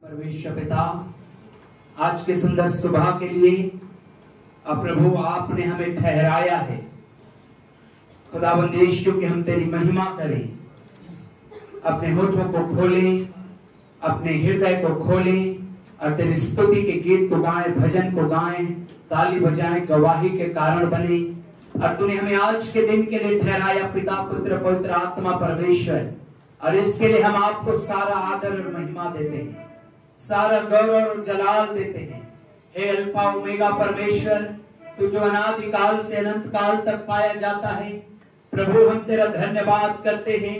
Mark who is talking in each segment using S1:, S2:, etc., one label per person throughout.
S1: परमेश्वर पिता, आज के सुंदर सुबह के लिए प्रभु आपने हमें ठहराया है। खुदावंद यीशु कि हम तेरी महिमा करें, अपने होठों को खोलें, अपने हृदय को खोलें और तेरी स्तुति के गीत को गाएं, भजन को गाएं, ताली बजाएं, गवाही के कारण बने। और तूने हमें आज के दिन के लिए ठहराया पिता, पुत्र, पवित्र आत्मा, परमेश्वर, और इसके लिए हम आपको सारा आदर और महिमा देते हैं, सारा गौरव और जलाल देते हैं। हे अल्फा ओमेगा परमेश्वर, तू जो अनादिकाल से अनंत काल तक पाया जाता है, प्रभु हम तेरा धन्यवाद करते हैं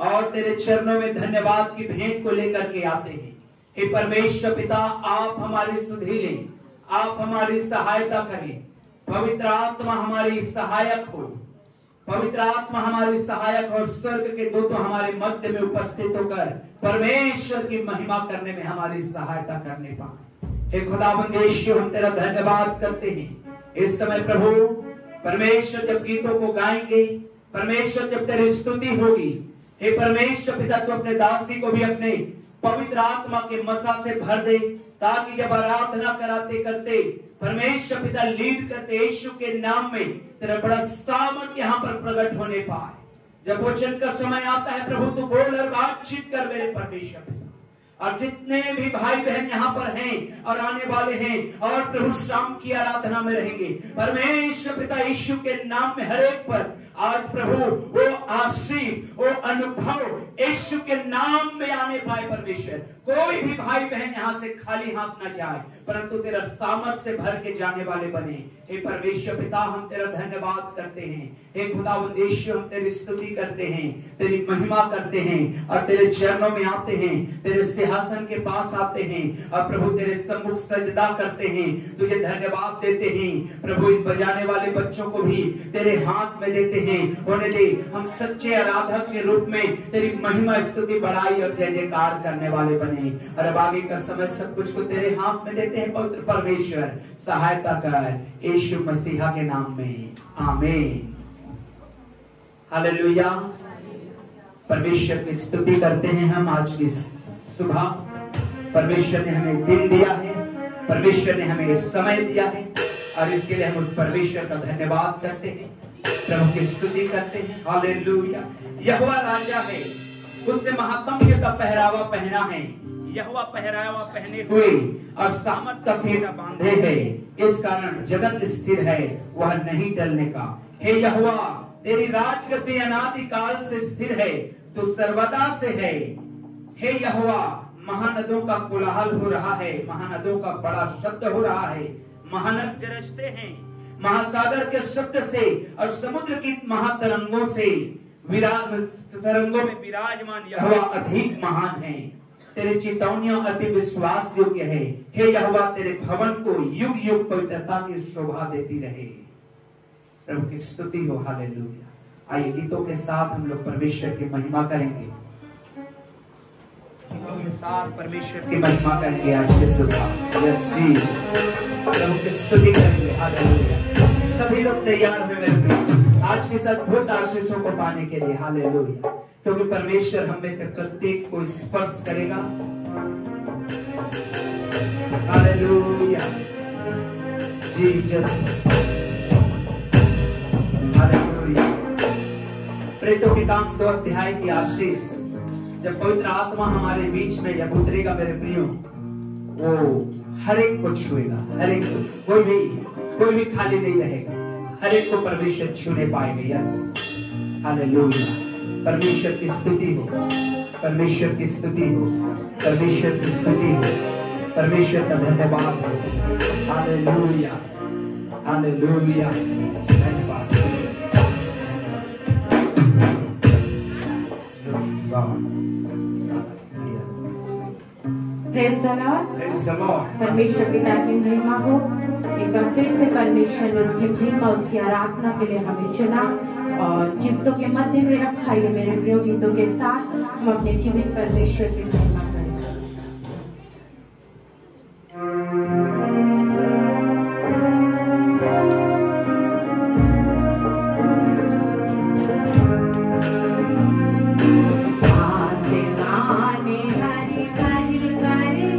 S1: और तेरे चरणों में धन्यवाद की भेंट को लेकर के आते हैं। हे परमेश्वर पिता, आप हमारी सुधि लें, आप हमारी सहायता करें। पवित्र आत्मा हमारी सहायक हो, पवित्र आत्मा हमारी सहायक और स्वर्ग के दूत हमारे मध्य में उपस्थित होकर परमेश्वर की महिमा करने में हमारी सहायता करने पाए। हे खुदावंद यीशु, हम तेरा धन्यवाद करते हैं। इस समय प्रभु परमेश्वर जब गीतों को गाएंगे, परमेश्वर जब तेरी स्तुति होगी, हे परमेश्वर पिता, तू अपने दासी को भी अपने पवित्र आत्मा के मसा से भर दे, ताकि जब आराधना कराते करते परमेश्वर पिता लीड करते यीशु के नाम में तेरा बड़ा सामर्थ यहाँ पर प्रकट होने पाए। जब वचन का समय आता है प्रभु, तू बोल और बातचीत कर मेरे परमेश्वर पिता। और जितने भी भाई बहन यहाँ पर हैं और आने वाले हैं और प्रभु शाम की आराधना में रहेंगे, परमेश्वर पिता यीशु के नाम में हर एक पर आज प्रभु वो आशीष, वो अनुभव यीशु के नाम में आने पाए। परमेश्वर, कोई भी भाई बहन यहाँ से खाली हाथ न जाए, परंतु तेरा सामर्थ से भर के जाने वाले बने। हे परमेश्वर पिता, हम तेरा धन्यवाद करते हैं। हे खुदावंद यीशु, हम तेरी स्तुति करते हैं, तेरी महिमा करते हैं और तेरे चरणों में आते हैं, तेरे सिंहासन के पास आते हैं और प्रभु तेरे सम्मुख सजदा करते हैं, तुझे धन्यवाद देते हैं। प्रभु इन बजाने वाले बच्चों को भी तेरे हाथ में देते हैं, होने दे हम सच्चे आराधक के रूप में तेरी महिमा, स्तुति, बड़ाई और जय जयकार करने वाले बने। और अब आगे का समय सब कुछ को तेरे हाथ में देते हैं पवित्र परमेश्वर, सहायता कर यीशु मसीहा के नाम में, आमीन। हालेलुया। परमेश्वर की स्तुति करते हैं हम आज की सुबह। परमेश्वर ने हमें दिन दिया है, परमेश्वर ने हमें समय दिया है और इसके लिए हम उस परमेश्वर का धन्यवाद करते हैं, प्रभु की स्तुति करते हैं। हालेलुया। यहोवा राजा है, उसने महात्म्य का पहरावा पहना है, यहोवा पहरावा पहने हुए और सामर्थ का फेटा बांधे है। इस कारण जगत स्थिर है, वह नहीं टलने का। हे यहोवा, तेरी राजगद्दी अनादि काल से स्थिर है, तू सर्वदा से है। हे यहोवा, महानदों का कोलाहल हो रहा है, महानदों का बड़ा शब्द हो रहा है, महानद गरजते हैं महासागर के शब्द से और समुद्र की महातरंगों से। तरंगों में विराजमान यहोवा अधिक महान है, तेरी चेतावनियां अति विश्वास योग्य है। हे यहोवा, तेरे भवन को युग युग पवित्रता की शोभा देती रहे। प्रभु की स्तुति हो। हालेलुया। आइए गीतों के साथ हम लोग परमेश्वर की महिमा करेंगे, गीतों के साथ परमेश्वर की महिमा करेंगे आज के सुबह। यस जी, प्रभु की स्तुति करेंगे। हालेलुया। सभी लोग तैयार हुए मेरे प्रिय आज के अद्भुत आशीषों को पाने के लिए। हालेलुया। क्योंकि परमेश्वर हम में से प्रत्येक को स्पर्श करेगा। हालेलुया। जीसस। हालेलुया। प्रेरितों के काम 2 अध्याय की आशीष, जब पवित्र आत्मा हमारे बीच में जब उतरेगा मेरे प्रियो, वो हर एक को छुएगा, हर एक को, कोई भी खाली नहीं रहेगा, हर एक को परमेश्वर छूने पाएंगे। यस। हालेलुया। परमेश्वर की स्तुति हो, परमेश्वर की स्तुति हो, परमेश्वर की स्तुति हो, परमेश्वर का धन्यवाद हो। हालेलुया। हालेलुया। धन्यवाद।
S2: Praise the Lord. परमेश्वर पिता की महिमा हो। एक बार फिर से परमेश्वर ने उसकी महिमा, उसकी आराधना के लिए हमें चुना और गीतों के मध्य में रखा। ये मेरे प्रिय गीतों के साथ हम अपने जीवित परमेश्वर की महिमा करें।
S3: आसमाने हरी हरी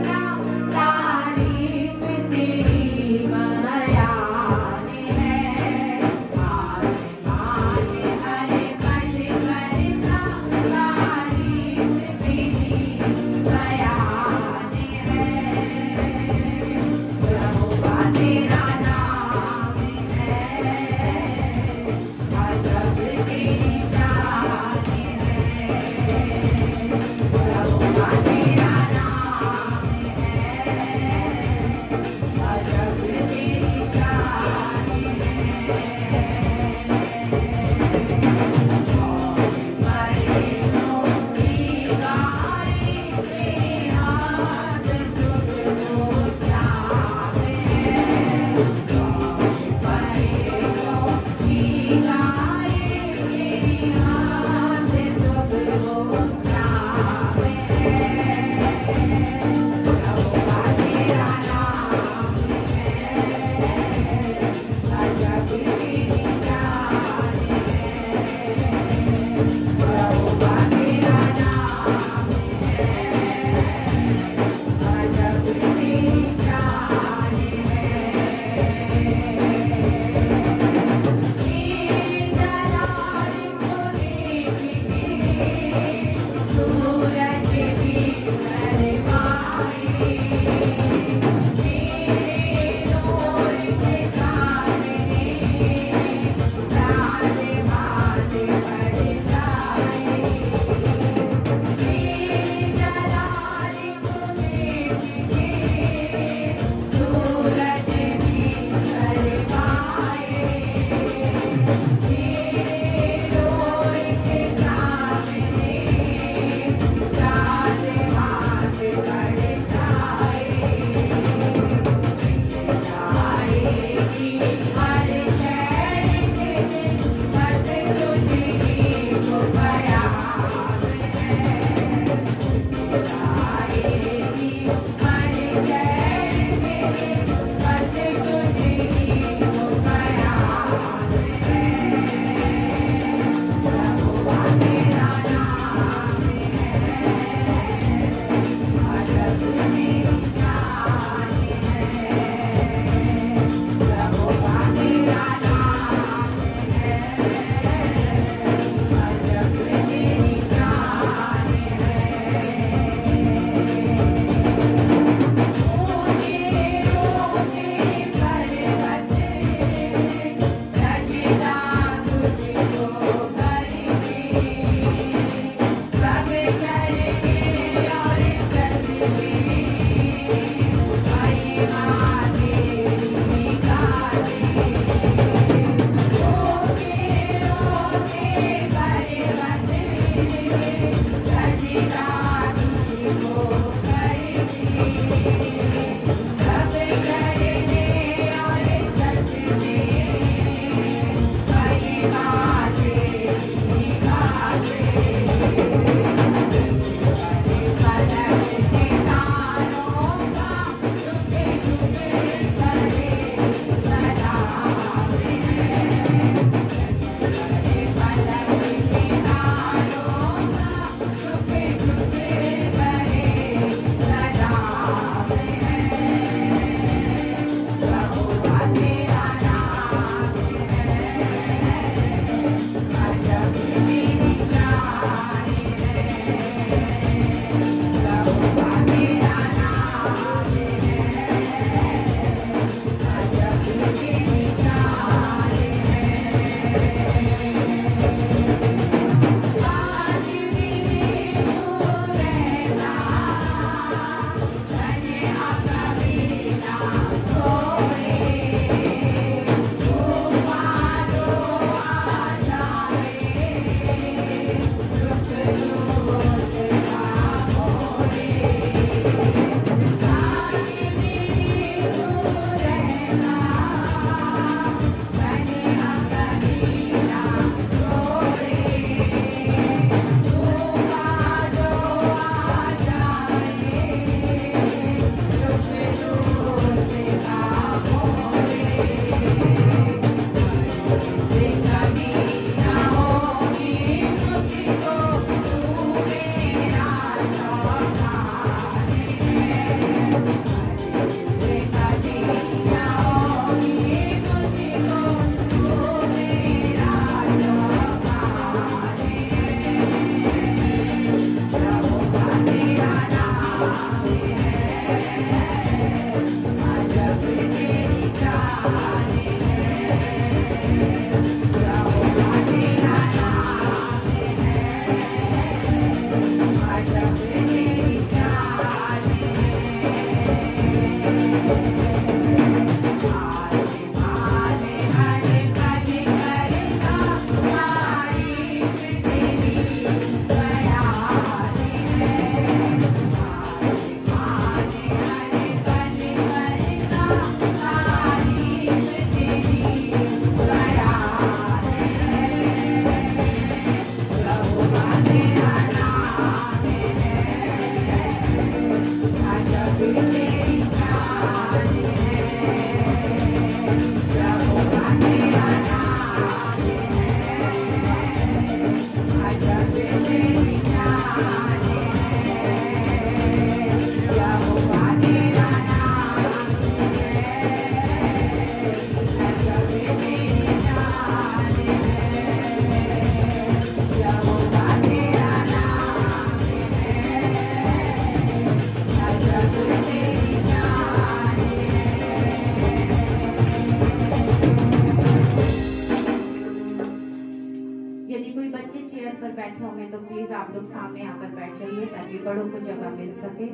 S2: बैठे होंगे तो प्लीज आप लोग सामने आकर बैठ जाइए ताकि बड़ों को जगह मिल सके।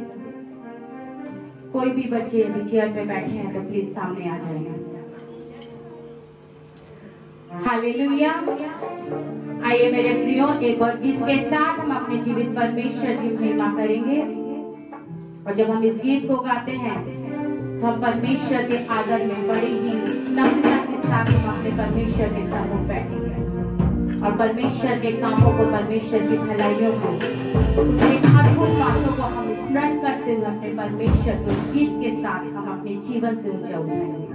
S2: कोई भी बच्चे यदि चेयर पे बैठे हैं तो प्लीज सामने आ जाइए। हालेलुया। आइए मेरे प्रियो, एक और गीत के साथ हम अपने जीवित परमेश्वर की महिमा करेंगे। और जब हम इस गीत को गाते हैं तो हम परमेश्वर के आदर में बड़ी ही नम्रता के साथ हम अपने परमेश्वर के सम्मुख बैठेंगे और परमेश्वर के कामों को, परमेश्वर की भलाइयों को, उसकी अद्भुत बातों को हम स्मरण करते हुए अपने परमेश्वर को इस गीत के साथ हम अपने जीवन से ऊंचा उठाएंगे।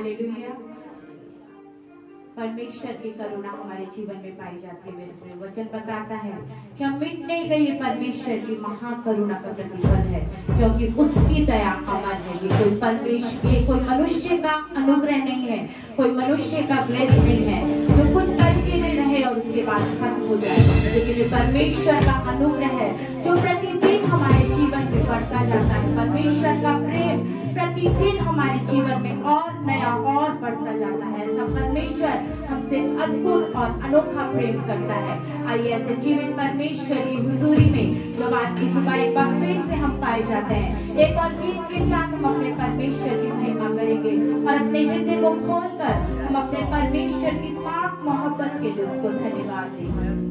S2: हालेलुया। परमेश्वर की करुणा हमारे जीवन में पाई जाती है। मेरे प्रिय, वचन बताता है कि हम मिट नहीं गए, ये परमेश्वर की महाकरुणा का प्रतिफल है, क्योंकि उसकी दया अमर है। ये कोई मनुष्य का अनुग्रह नहीं है, कोई मनुष्य का ग्रेस नहीं है जो कुछ पल के लिए रहे और उसके बाद खत्म हो जाए, लेकिन ये परमेश्वर का अनुग्रह है जो प्रतिदिन हमारे जीवन में बढ़ता जाता है। परमेश्वर का प्रेम प्रतिदिन हमारे जीवन में और नया और बढ़ता जाता है। ऐसा परमेश्वर हमसे अद्भुत और अनोखा प्रेम करता है। आइए ऐसे जीवित परमेश्वर की हुजूरी में जब आज की सुबह एक बार फिर से हम पाए जाते हैं, एक और गीत के साथ हम अपने परमेश्वर की महिमा करेंगे और अपने हृदय को खोलकर हम अपने परमेश्वर की पाक मोहब्बत के लिए उसको धन्यवाद देंगे।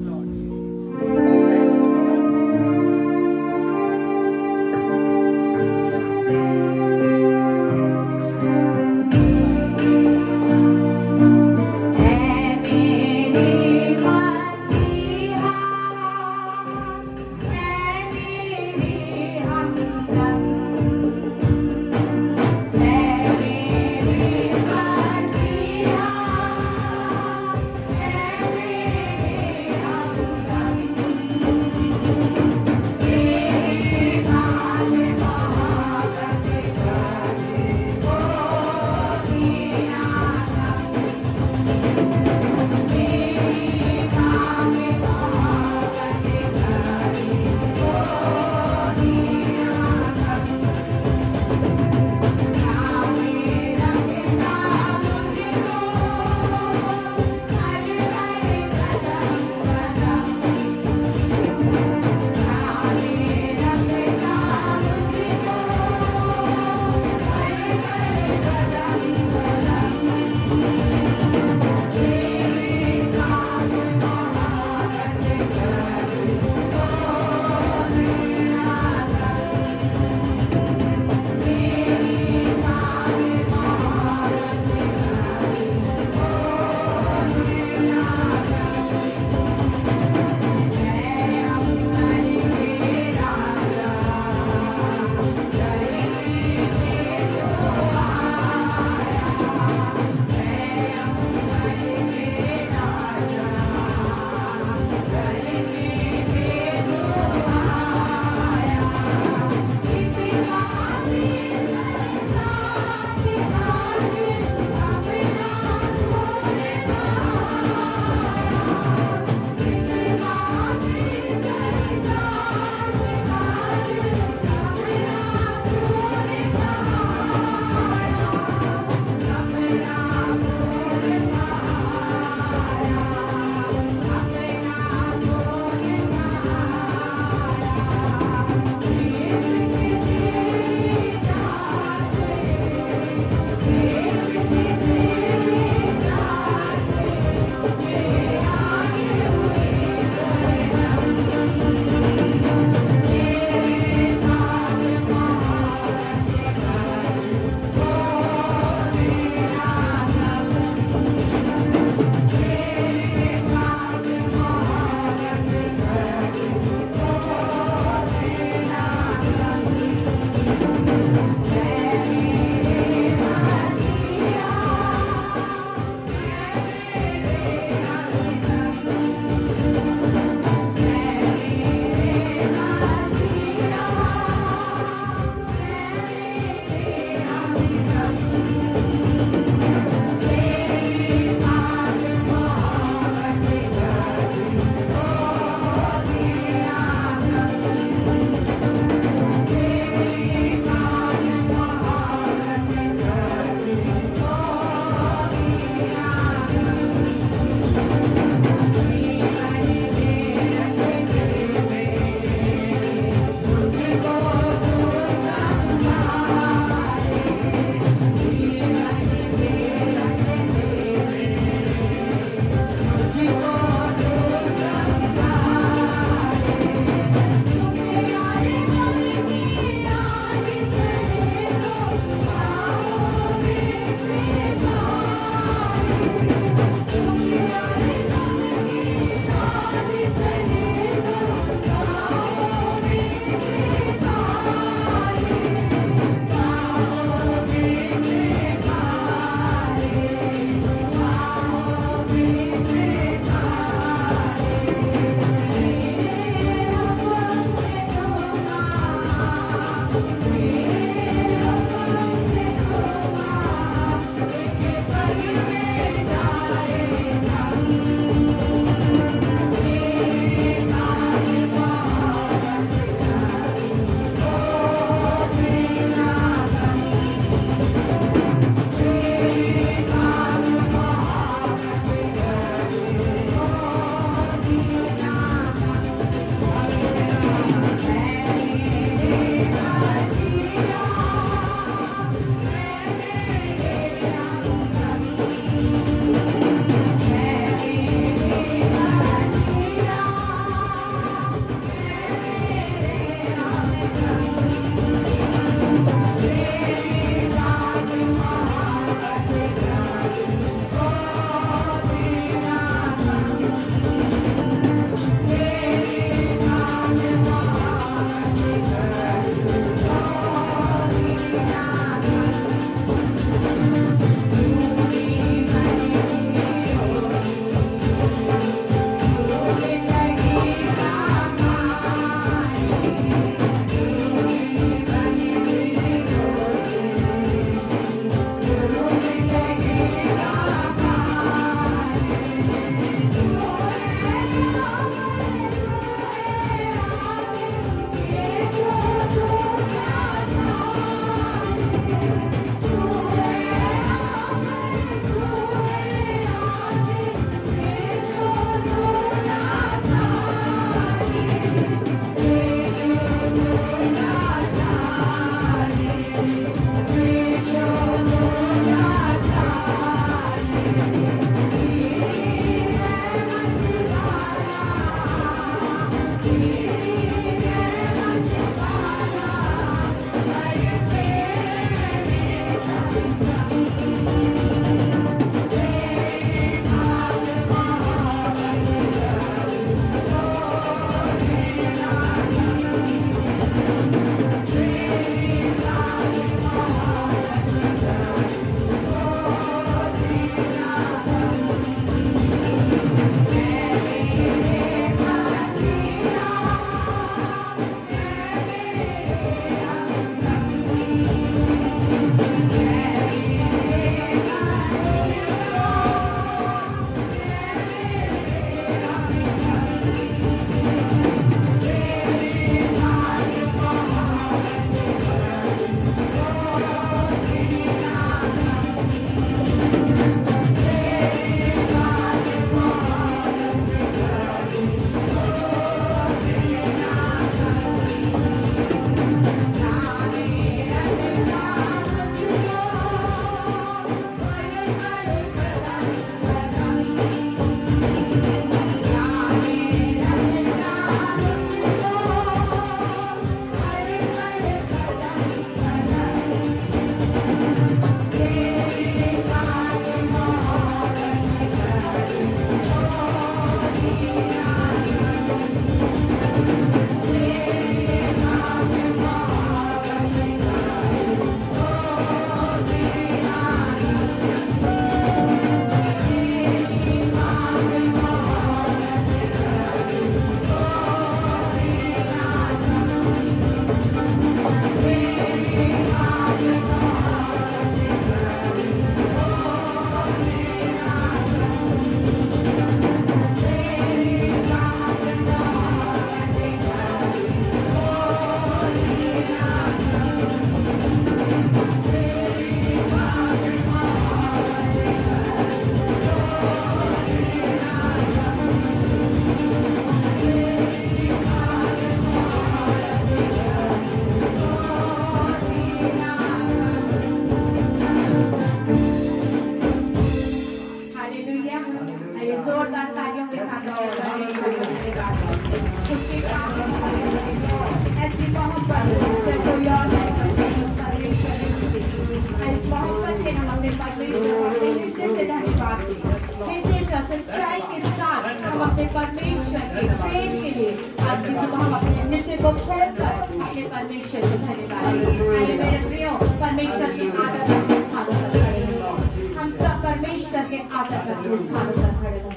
S2: अपने परमेश्वर को अपने हृदय से धन्यवाद दें। हृदय से सच्चाई के साथ हम अपने परमेश्वर के प्रेम के लिए आज की सुबह हम अपने हृदय को खोलकर अपने परमेश्वर को धन्यवाद दें। आइए मेरे प्रियो, परमेश्वर की आदत रखते स्थानों पर खड़े हों। हम सब परमेश्वर के आदत रखते स्थानों पर खड़े हों।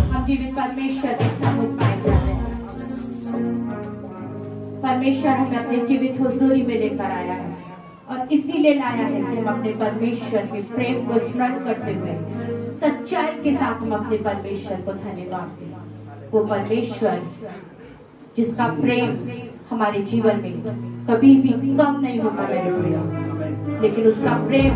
S2: हम जीवित परमेश्वर के सम्मुख पाए जा रहे हैं। परमेश्वर हमें अपने जीवित हुजूरी में लेकर आया है और इसीलिए लाया है कि हम अपने परमेश्वर के प्रेम को स्मरण करते हुए सच्चाई के साथ हम अपने परमेश्वर को धन्यवाद दें। वो परमेश्वर जिसका प्रेम हमारे जीवन में कभी भी कम नहीं होता मेरे प्रियो, लेकिन उसका प्रेम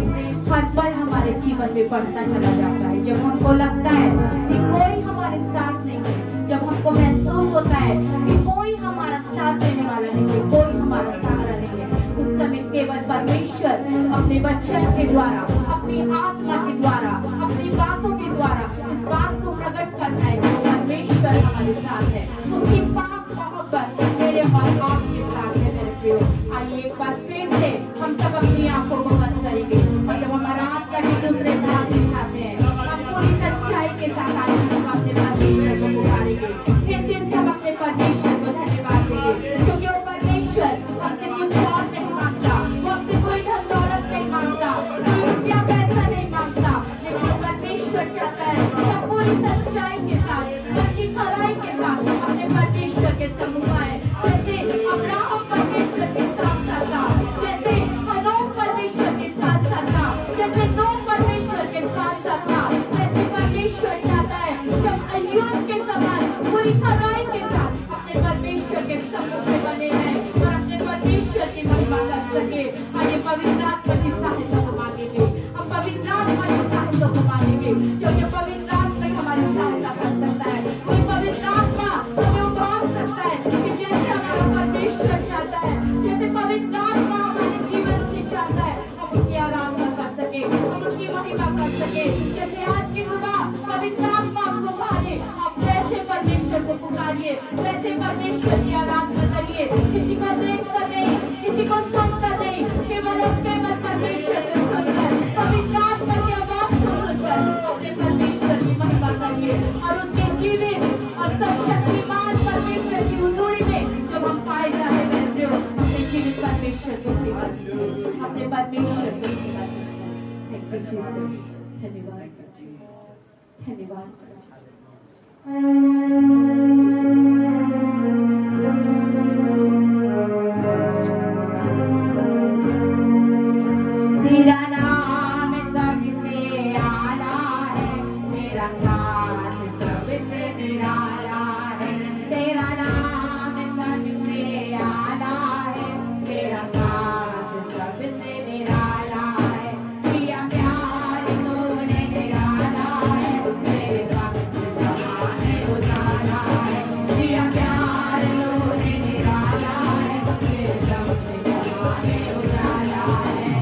S2: हर पल हमारे जीवन में बढ़ता चला जाता है। जब हमको लगता है कि कोई हमारे साथ नहीं है, जब हमको महसूस होता है कि कोई हमारा साथ देने वाला नहीं है, कोई हमारा सहारा नहीं है, उस समय केवल परमेश्वर अपने वचन के द्वारा, अपनी आत्मा के द्वारा, अपनी बातों के द्वारा इस बात को प्रकट करता है कि परमेश्वर हमारे साथ है। उसकी पाक मोहब्बत मेरे और आपके साथ है मेरे प्रियो। आइए एक बार फिर से हम सब अपनी आंखों को बंद करेंगे और जब हमारा आत्मा एक दूसरे से हाथ दिखाते हैं, हम पूरी सच्चाई के साथ आए हम अपने परमेश्वर को पुकारेंगे। हृदय से हम अपने परमेश्वर को धन्यवाद देंगे, क्योंकि वो परमेश्वर हमसे कुछ और नहीं मांगता, वो हमसे कोई धन दौलत नहीं मांगता, कोई रुपया पैसा नहीं मांगता, लेकिन परमेश्वर चाहता है कि हम पूरी सच्चाई के साथ, सच्ची खराई के साथ अपने परमेश्वर के सम्मुख आए। जैसे अब्राहम परमेश्वर के साथ था, जैसे हनोक परमेश्वर के साथ था, जैसे नूह परमेश्वर के साथ था, वैसे परमेश्वर चाहता है कि हम अय्यूब के समान पूरी खराई के साथ अपने परमेश्वर के सम्मुख में बने रहें और अपने परमेश्वर की महिमा कर सके। आइए पवित्र आत्मा की सहायता को मांगेंगे, हम पवित्र आत्मा की सहायता को मांगेंगे, क्योंकि पवित्र आत्मा ही हमारी सहायता कर सकता है। कोई पवित्र आत्मा हमें उबार सकता है कि जैसे हमारा परमेश्वर चाहता है, जैसे पवित्र आत्मा हमारे जीवन से चाहता है, हम उसकी आराधना कर सके, हम उसकी महिमा कर सके। जैसे आज की सुबह पवित्र आत्मा आपको भारे, आप वैसे परमेश्वर को पुकारिए, वैसे परमेश्वर की आराधना करिए। किसी को देखकर नहीं, किसी को सुनकर नहीं, केवल परमेश्वर को सुनकर, पवित्र आत्मा की आवाज को सुनकर अपने परमेश्वर की महिमा करिए और उसके जीवित और सर्वशक्तिमान परमेश्वर की हुजूरी में जब हम पाए जाते हैं, अपने जीवित परमेश्वर को सेवा कीजिए, अपने परमेश्वर को सेवा कीजिए। थैंक यू जीसस, धन्यवाद धन्यवाद। तेरा नाम सबसे आला है, तेरा नाम सबसे निराला है, तेरा नाम सबसे आला है, तेरा नाम सबसे निराला है। प्रिया प्यार तूने निराला है, तेरे वक्त जमाने उजाला है। प्रिया प्यार तूने निराला है, तेरे वक्त जमाने उजाला है।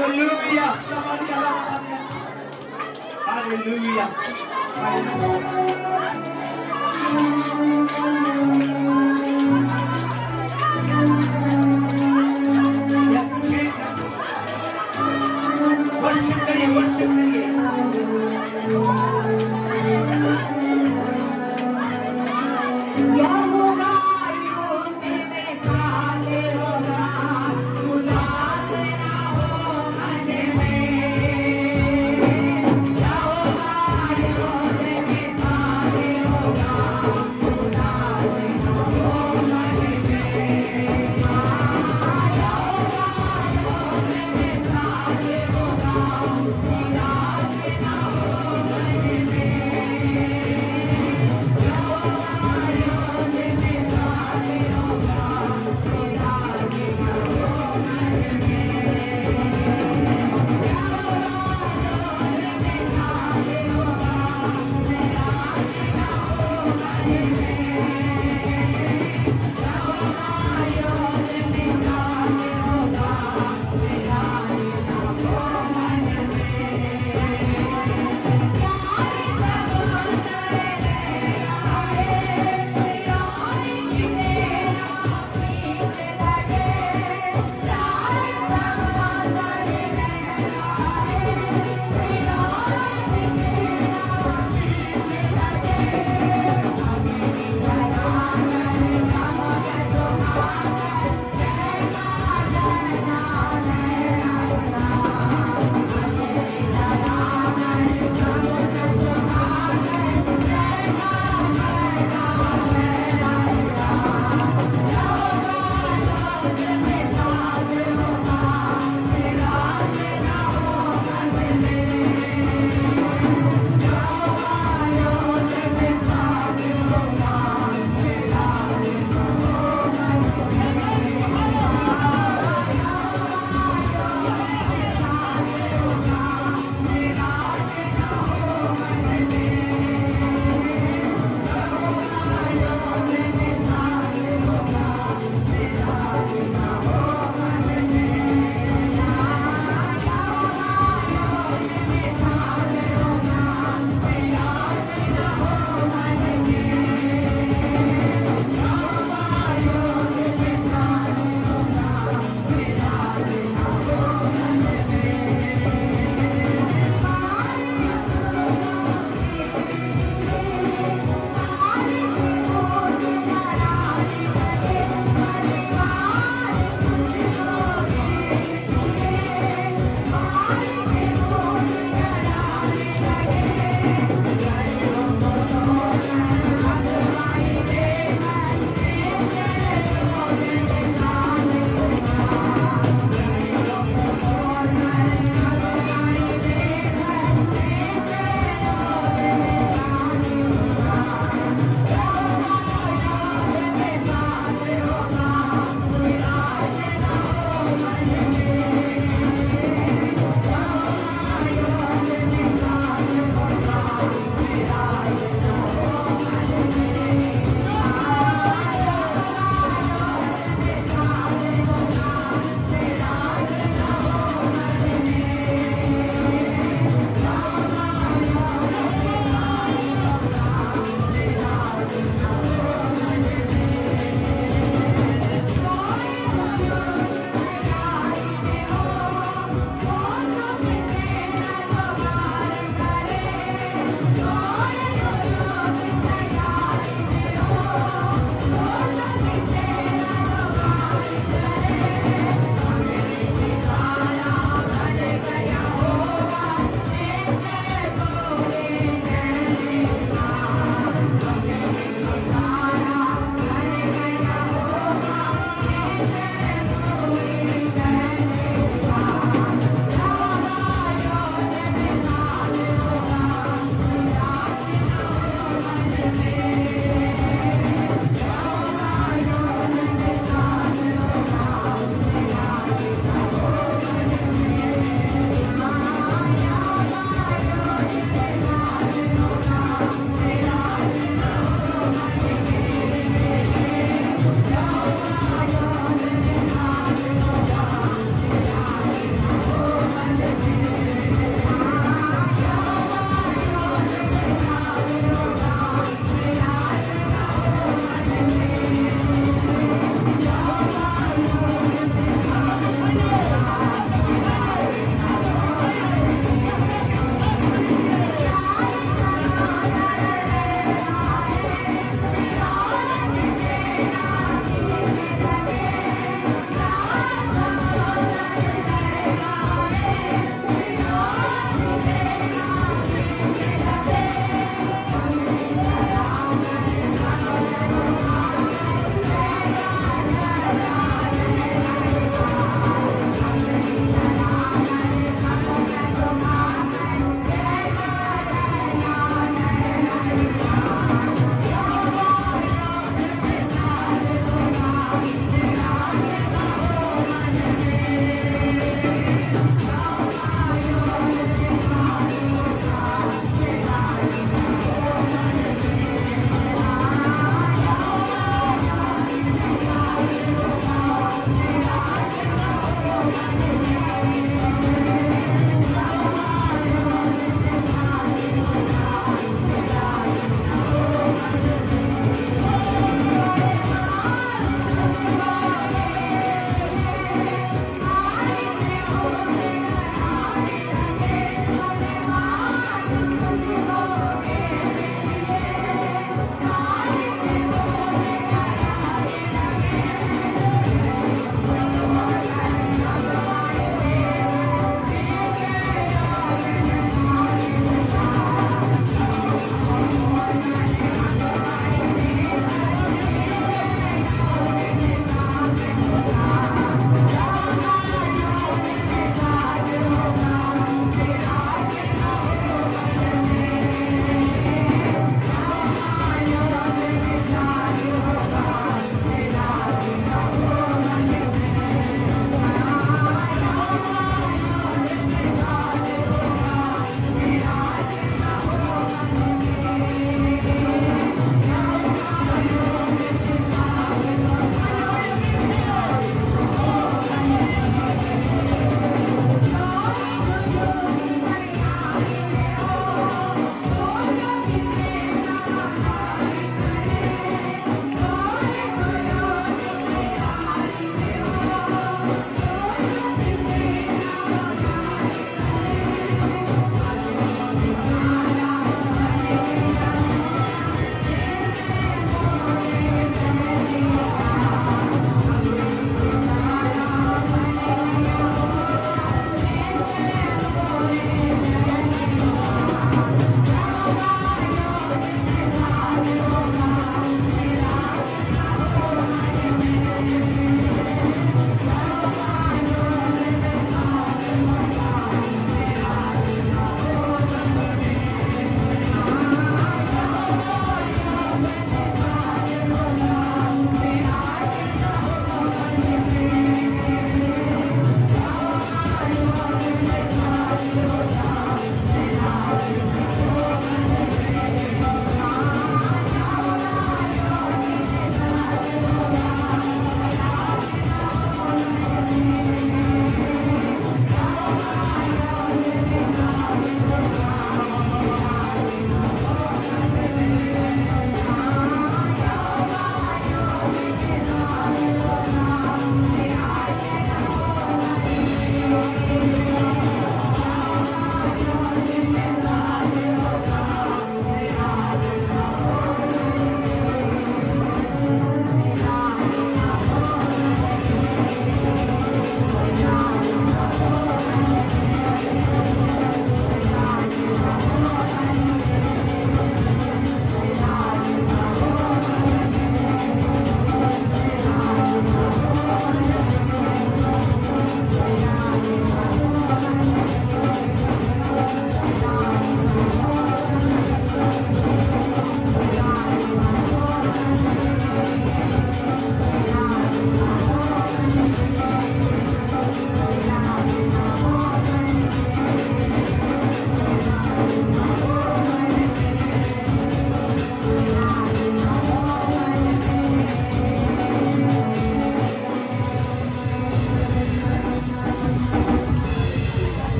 S1: हालेलुया हालेलुया वर्शिप करिए वर्शिप करिए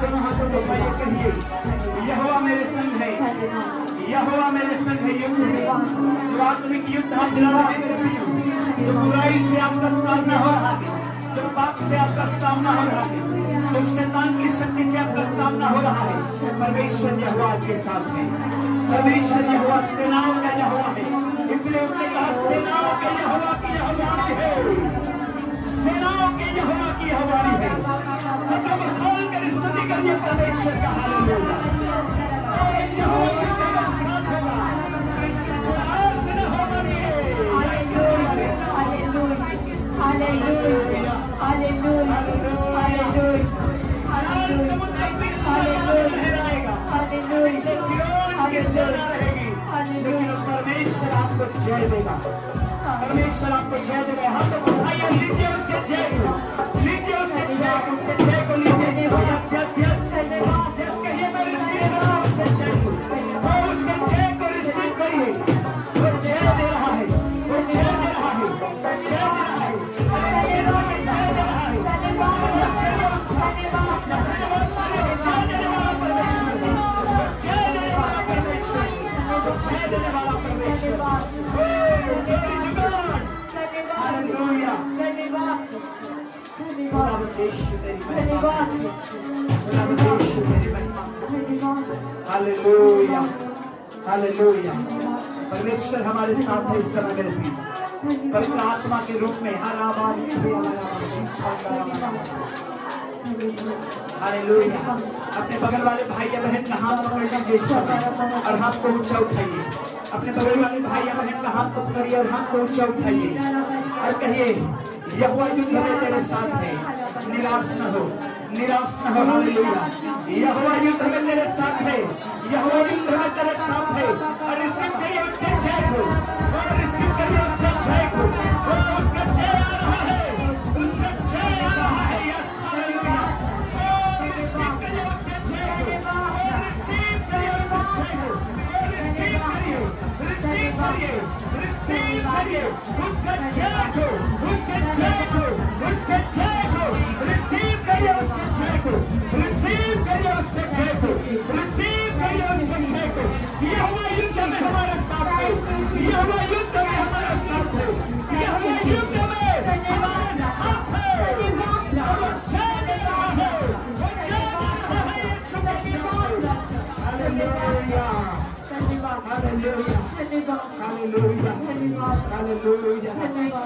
S1: दोनों हाथों को उठाइए, कहिए यहोवा मेरे संग है, यहोवा मेरे संग है। युद्ध में जो आत्मिक युद्ध आप लड़ रहे हैं मेरे प्रियो, जो बुराई से आपका सामना हो रहा है, जो पाप से आपका सामना हो रहा है, जो शैतान की शक्ति से आपका सामना हो रहा है, परमेश्वर यहोवा आपके साथ है। परमेश्वर यहोवा सेनाओं का यहोवा है, इसलिए उसने कहा सेनाओं के यहोवा की यहोवाई है, सेनाओं के यहोवा की यहोवाई है। मतलब खोल कर स्तुति करिए परमेश्वर का। हालेलुया। यहोवा तेरे साथ होगा, आस न होगा कि
S2: हालेलुया, हालेलुया, हालेलुया,
S1: समुद्र बीच में लहराएगा, आगे सेना रहेगी, लेकिन परमेश्वर आपको जय देगा, परमेश्वर आपको जय देगा। हम तो उठाइए, लीजिए उसके जय को, लीजिए उसके जय को, उसके जय को लीजिए। कहिए मैं रिसीव कर रहा हूं उसके जय को, और उसके जय को रिसीव करिए। वो जय दे रहा है, वो जय दे रहा है, वो जय दे रहा है, जय दे रहा है। जय देने वाला परमेश्वर, हालेलुया। Hallelujah, hallelujah. परमेश्वर हमारे साथ है इस समय में भी, पवित्र आत्मा के रूप में। हालेलुया। अपने बगल वाले भाई या बहन का हाथ पकड़ लीजिए और हाथ को ऊंचा उठाइए। अपने बगल वाले भाई या बहन का हाथ को पकड़िए और हाथ को ऊंचा उठाइए और कहिए यहोवा युद्ध में तेरे साथ है, निराश न हो, निराश न हो। हालेलुया। यहोवा युद्ध में तेरे साथ है, यहोवा युद्ध में तेरे साथ है। और रिसीव करिए उसके जय को, और रिसीव करिए उसके जय को। उसका जय आ रहा है, उसका जय आ रहा है। Yes, hallelujah. रिसीव करिए उसके जय को, रिसीव करिए उसके जय को, रिसीव करिए, रिसीव करिए, रिसीव करिए उसका जय को, उसके जय को, उसके जय को। रिसीव करिए उसके जय को, रिसीव करिए उसके जय को, रिसीव करिए उसके जय को। यहोवा युद्ध में हमारे साथ है, यहोवा युद्ध में हमारे साथ है, यहोवा युद्ध में हमारे साथ है। वो जय दे रहा है, वो जय दे रहा है। Hallelujah, hallelujah, hallelujah, hallelujah.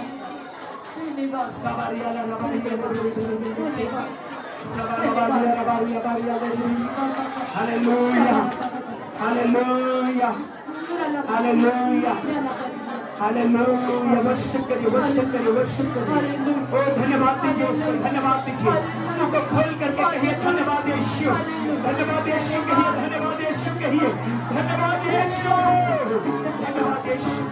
S1: सवारिया ला रबारिया, सवारिया रबारिया, बारिया रबारिया। Hallelujah, hallelujah, hallelujah, hallelujah. Worship करिए, वर्शिप करिए, वर्शिप करिए। ओ धन्यवाद दीजिए उसको, धन्यवाद दीजिए। मुझको खोल करके कहिए धन्यवाद यीशु, धन्यवाद यीशु कहिए, धन्यवाद यीशु कहिए, धन्यवाद यीशु, धन्यवाद यीशु।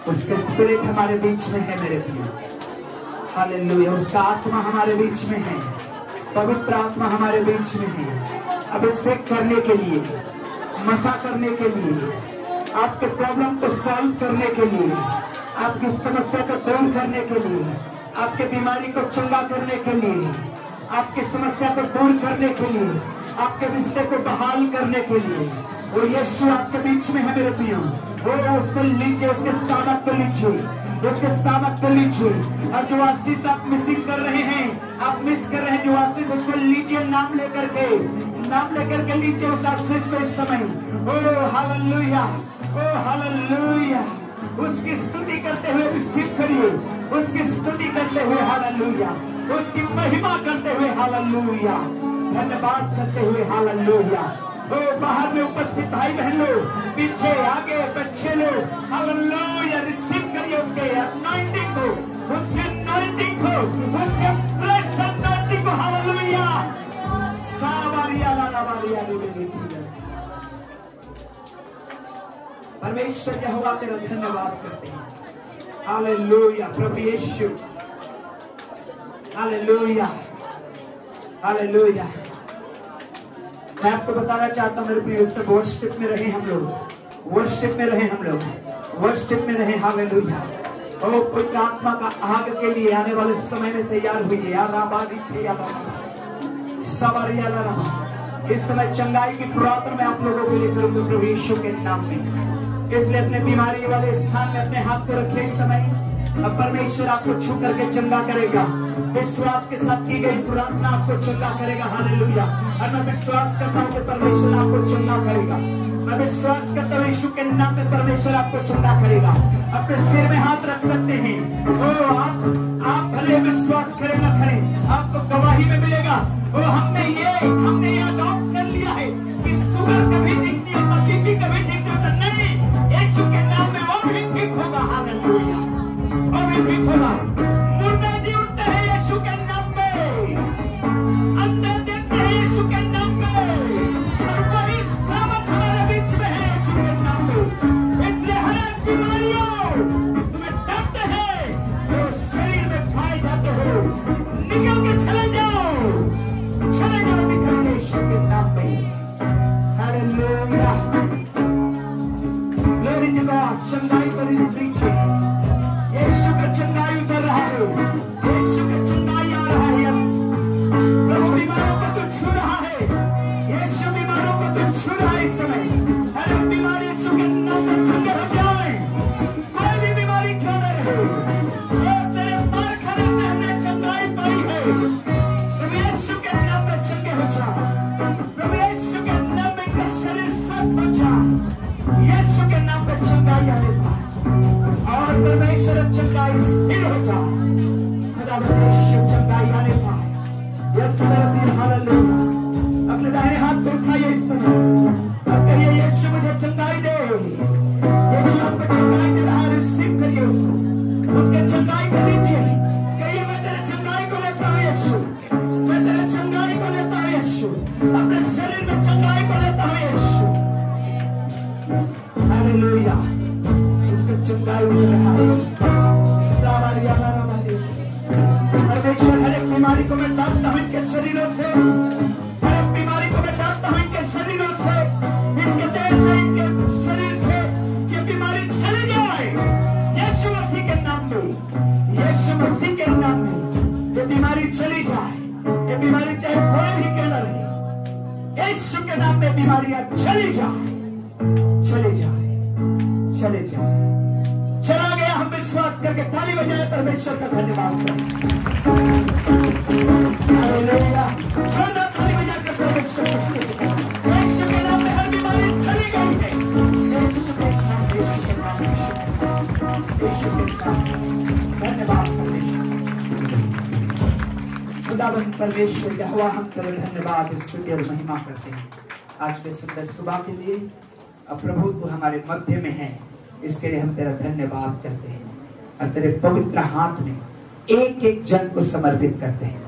S1: उसका स्पिरिट हमारे बीच में है मेरे प्रिय। हालेलुया। उसका आत्मा हमारे बीच में है, पवित्र आत्मा हमारे बीच में है, अभिषेक करने के लिए, मसा करने के लिए, आपके प्रॉब्लम को सॉल्व करने के लिए, आपकी समस्या को दूर करने के लिए, आपके बीमारी को चंगा करने के लिए, आपकी समस्या को दूर करने के लिए, आपके रिश्ते को बहाल करने के लिए, और यीशु आपके बीच में है मेरे प्रियो। और उसको लीजिए, उसके सामर्थ को लीजिए, उसके सामर्थ को लीजिए। और जो आशीष आप मिसिंग कर रहे हैं, आप मिस कर रहे हैं जो आशीष, उसको लीजिए, नाम लेकर के लीजिए उस आशीष को इस समय। ओ हालेलुया, ओ हालेलुया। उसकी स्तुति करते हुए रिसीव करिए, उसकी स्तुति करते हुए हालेलुया, उसकी महिमा करते हुए हालेलुया, धन्यवाद करते हुए हालेलुया। ओ बाहर में उपस्थित भाई बहन लोग, पीछे आगे बच्चे लोग, हालेलुया, रिसीव करिए उसके अनॉइंटिंग को, उसके अनॉइंटिंग को, उसके फ्रेश अनॉइंटिंग को, हालेलुया। सावरिया लावारिया रे। परमेश्वर यहोवा तेरा धन्यवाद करते हैं, हालेलुया। प्रभु यीशु, हालेलुया, हालेलुया। मैं आपको बताना चाहता हूँ मेरे प्रिय, सब वर्शिप में रहे हम लोग, वर्शिप में रहे हम लोग, वर्शिप में रहे, हालेलुया। ओ पवित्र आत्मा का आग के लिए आने वाले समय में तैयार हुई है। इस समय चंगाई की प्रार्थना मैं आप लोगों के लिए करूंगा प्रभु यीशु के नाम में। इसलिए अपने बीमारी वाले स्थान में अपने हाथ को रखे इस समय। अब परमेश्वर आपको छू करके चंगा करेगा। विश्वास के साथ की गई प्रार्थना आपको चंगा करेगा, हालेलुया। और मैं विश्वास करता हूँ कि परमेश्वर आपको चंगा करेगा। मैं विश्वास करता हूँ यीशु के नाम में परमेश्वर आपको चंगा करेगा। अपने सिर में हाथ रख सकते हैं। ओ आप भले विश्वास करें न करें, आपको गवाही में मिलेगा। ओ हमने ये अडॉप्ट कर लिया है कि शुगर कभी दिखती है, बीपी कभी दिखती है, नहीं, यीशु के नाम में वो भी ठीक होगा, हालेलुया, वो भी ठीक होगा। मुर्दे जी उठते हैं यीशु के नाम में, अंदर देखते हैं यीशु के नाम में, और वही सामर्थ हमारे बीच में है यीशु के नाम में। इसलिए हर एक बीमारियों तुम्हें डरते हैं, जो शरीर में पाए जाते हो, निकल के चले जाओ निकल के यीशु के नाम में, हालेलुया। Glory to God. चंगाई पर लीजिए, यीशु का चंगाई उतर रहा है, यीशु का चंगाई आ रहा है। प्रभु बीमारों को तो छू रहा है, यीशु बीमारों को तो छू रहा है इस समय। हर एक बीमारी यीशु के नाम में चंगे हो जाए। कोई भी बीमारी क्यों न रहे, और तेरे मार खाने से हमने चंगाई पाई है। प्रभु यीशु के नाम में चंगे हो जा, प्रभु यीशु के नाम में तेरा शरीर स्वस्थ हो जा, यीशु के नाम में चंगाई आने पाए, और परमेश्वर चंगाई स्थिर हो जाए। खुदा यीशु चंगाई आने पाए। यस मेरे हालेलुया। अपने दाहिने हाथ को उठाइए इस समय और कहिए यीशु मुझे चंगाई दे। यीशु आपको चंगाई दे रहा है, रिसीव करिए उसको, उसके चंगाई को लीजिए। कहिए मैं तेरे चंगाई को लेता हूँ यीशु, मैं तेरे चंगाई को लेता हूँ यीशु, अपने शरीर में चंगाई को लेता हूँ यीशु, हालेलुया। उसका चंगाई उठ रहा है। परमेश्वर हर एक बीमारी को मैं डांटता हूँ इनके शरीरों से, हर एक बीमारी को मैं डांटता हूँ इनके शरीरों से, इनके देह से, इनके शरीर से ये बीमारी चली जाए यीशु मसीह के नाम में, यीशु मसीह के नाम में ये बीमारी चली जाए। ये बीमारी चाहे कोई भी क्यों न रहे, यीशु के नाम में बीमारियां चली जाए, चले जाए, चले जाए। चला गया, हम विश्वास करके ताली बजाए परमेश्वर का धन्यवाद करें, हालेलुया। जोरदार ताली बजाकर परमेश्वर को स्तुति करें। यीशु के नाम में हर बीमारी चली गई है, यीशु के नाम, यीशु के नाम, यीशु के नाम। धन्यवाद परमेश्वर, खुदावंद परमेश्वर यहोवा, हम तेरे धन्यवाद, स्तुति और महिमा करते हैं आज के सुंदर सुबह के लिए। अब प्रभु तू हमारे मध्य में है, इसके लिए हम तेरा धन्यवाद करते हैं और तेरे पवित्र हाथ में एक एक जन को समर्पित करते हैं।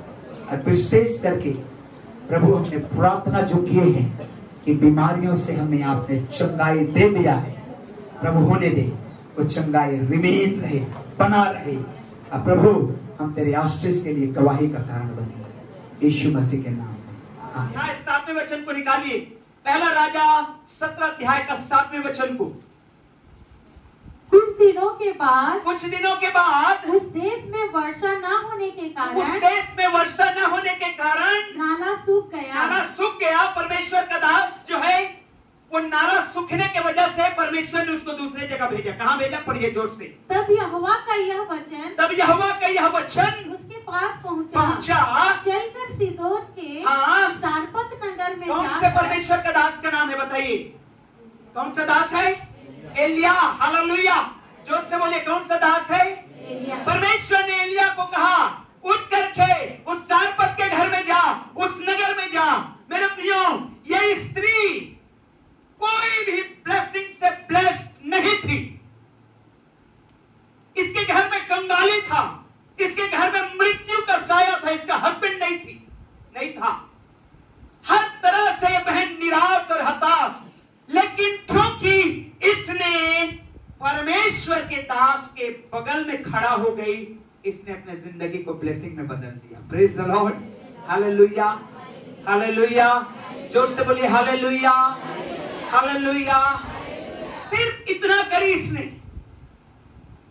S1: और विशेष करके प्रभु हमने प्रार्थना जो किए हैं कि बीमारियों से हमें आपने चंगाई दे दिया है, प्रभु होने दे वो चंगाई रिमेन रहे, बना रहे। और प्रभु हम तेरे आशीष के लिए गवाही का कारण बने, यीशु मसीह के नाम में आमीन।
S3: 7वें वचन को निकालिए, पहला राजा 17 अध्याय का 7वें वचन को।
S4: कुछ दिनों के बाद
S3: उस
S4: देश में वर्षा न होने के कारण नाला सूख गया।
S3: परमेश्वर का दास जो है वो नाला सूखने के वजह से परमेश्वर ने उसको दूसरे जगह भेजा। कहाँ भेजा? पढ़िए जोर से।
S4: तब यहोवा का यह वचन
S3: उसके
S4: पास पहुंचा। चलकर सीदोन के सारपत नगर में
S3: कौन से परमेश्वर का दास का नाम है बताइए? कौन सा दास है? एलिया। हालेलुया, जोर से बोलिए, कौन सा दास है?
S4: एलिया।
S3: परमेश्वर ने एलिया को कहा उठ करके उस सारपत के घर में जा, उस नगर में जा। मेरे प्रियो, ये स्त्री कोई भी ब्लेसिंग से ब्लेस्ड नहीं थी। इसके घर में कंगाली था, इसके घर में मृत्यु का साया था, इसका हस्बैंड नहीं था। हर तरह से बहन निराश और हताश, लेकिन क्योंकि इसने परमेश्वर के दास के बगल में खड़ा हो गई, इसने अपने जिंदगी को ब्लेसिंग में बदल दिया। Praise the lord, hallelujah, hallelujah, जोर से बोलिए हालेलुया, हालेलुया। सिर्फ इतना करी इसने,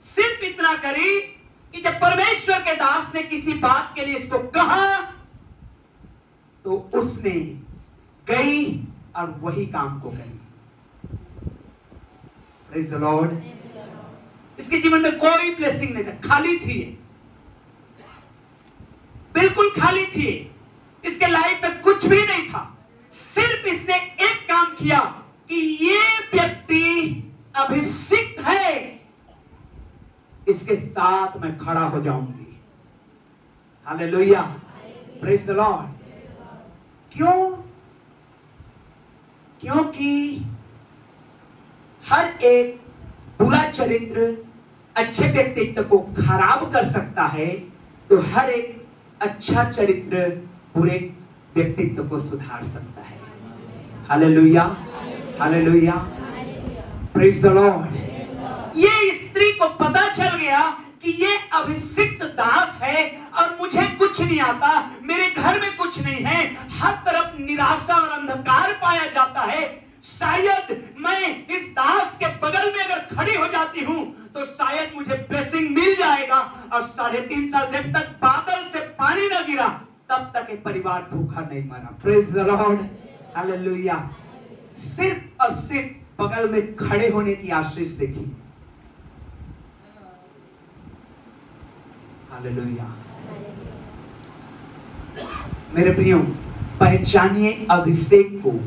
S3: सिर्फ इतना करी कि जब परमेश्वर के दास ने किसी बात के लिए इसको कहा तो उसने गई और वही काम को करी। Praise the Lord. इसके जीवन में कोई ब्लेसिंग नहीं था, खाली थी, बिल्कुल खाली थी। इसके लाइफ में कुछ भी नहीं था। सिर्फ इसने एक काम किया कि ये व्यक्ति अभिषिक्त है, इसके साथ मैं खड़ा हो जाऊंगी। Hallelujah, praise the Lord. क्यों? क्योंकि हर एक बुरा चरित्र अच्छे व्यक्तित्व को खराब कर सकता है, तो हर एक अच्छा चरित्र बुरे व्यक्तित्व को सुधार सकता है। Hallelujah, hallelujah, praise the Lord. ये स्त्री को पता चल गया कि ये अभिषिक्त दास है और मुझे कुछ नहीं आता, मेरे घर में कुछ नहीं है, हर तरफ निराशा और अंधकार पाया जाता है। शायद मैं इस दास के बगल में अगर खड़ी हो जाती हूं तो शायद मुझे ब्लेसिंग मिल जाएगा। और 3.5 साल जब तक बादल से पानी न गिरा तब तक एक परिवार भूखा नहीं मरा। Praise the lord, hallelujah. सिर्फ और सिर्फ बगल में खड़े होने की आशीष देखी। हालेलुया। मेरे प्रियो, पहचानिए अभिषेक को।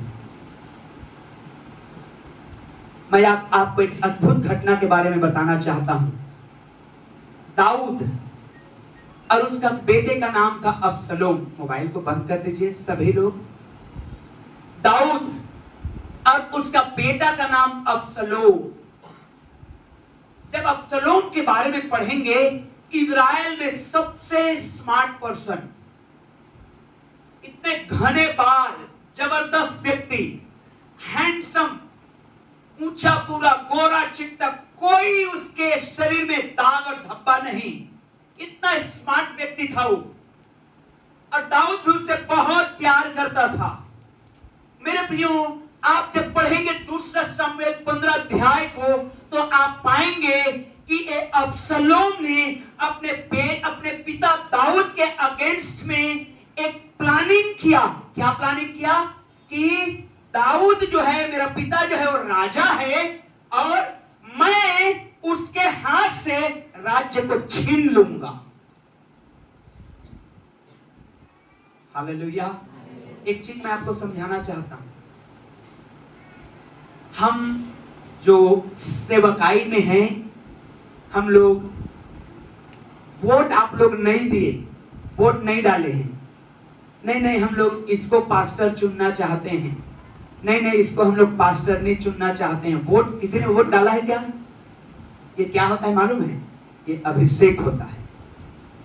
S3: मैं आपको एक अद्भुत घटना के बारे में बताना चाहता हूं। दाऊद और उसका बेटे का नाम था अबसलोम। मोबाइल को बंद कर दीजिए सभी लोग। दाऊद और उसका बेटा का नाम अबसलोम। जब अबसलोम के बारे में पढ़ेंगे, इजराइल में सबसे स्मार्ट पर्सन, इतने घने बाल, जबरदस्त व्यक्ति, हैंडसम, ऊंचा, पूरा गोरा चिट्टा, कोई उसके शरीर में दाग और धब्बा नहीं, इतना स्मार्ट व्यक्ति था वो। और दाऊद भी उससे बहुत प्यार करता था। मेरे प्रियो, आप जब पढ़ेंगे 2 शमूएल 15 अध्याय को तो आप पाएंगे कि अबसलोम ने अपने पिता दाऊद के अगेंस्ट में एक प्लानिंग किया। क्या प्लानिंग किया? कि दाऊद जो है, मेरा पिता जो है वो राजा है और मैं उसके हाथ से राज्य को छीन लूंगा। हालेलुया। एक चीज मैं आपको समझाना चाहता हूं। हम जो सेवकाई में हैं, हम लोग वोट आप लोग नहीं दिए, वोट नहीं डाले हैं। नहीं, हम लोग इसको पास्टर चुनना चाहते हैं। नहीं, इसको हम लोग पास्टर नहीं चुनना चाहते हैं। वोट, किसी ने वोट डाला है क्या? ये क्या होता है मालूम है? ये अभिषेक होता है।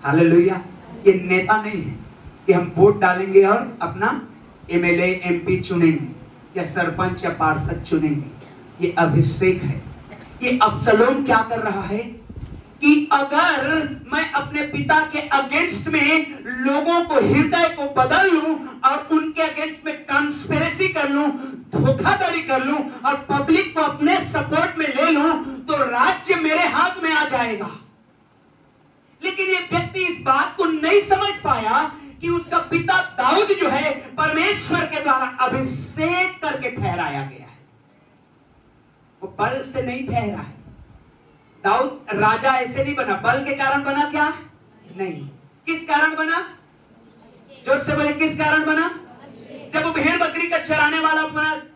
S3: हालेलुया। ये नेता नहीं है कि हम वोट डालेंगे और अपना एमएलए एमपी चुनेंगे या सरपंच या पार्षद चुनेंगे। ये अभिषेक है। ये अबसलोम क्या कर रहा है कि अगर मैं अपने पिता के अगेंस्ट में लोगों को, हृदय को बदल लूं और उनके अगेंस्ट में कंस्पिरेसी कर लूं, धोखाधड़ी कर लूं और पब्लिक को अपने सपोर्ट में ले लूं, तो राज्य मेरे हाथ में आ जाएगा। लेकिन ये व्यक्ति इस बात को नहीं समझ पाया कि उसका पिता दाऊद जो है परमेश्वर के द्वारा अभिषेक करके ठहराया गया है। वो बल से नहीं ठहरा है। दाऊद राजा ऐसे नहीं बना, बल के कारण बना क्या? नहीं। किस कारण बना? जोर से बोले, किस कारण बना? जब वो भेड़ बकरी का चराने वाला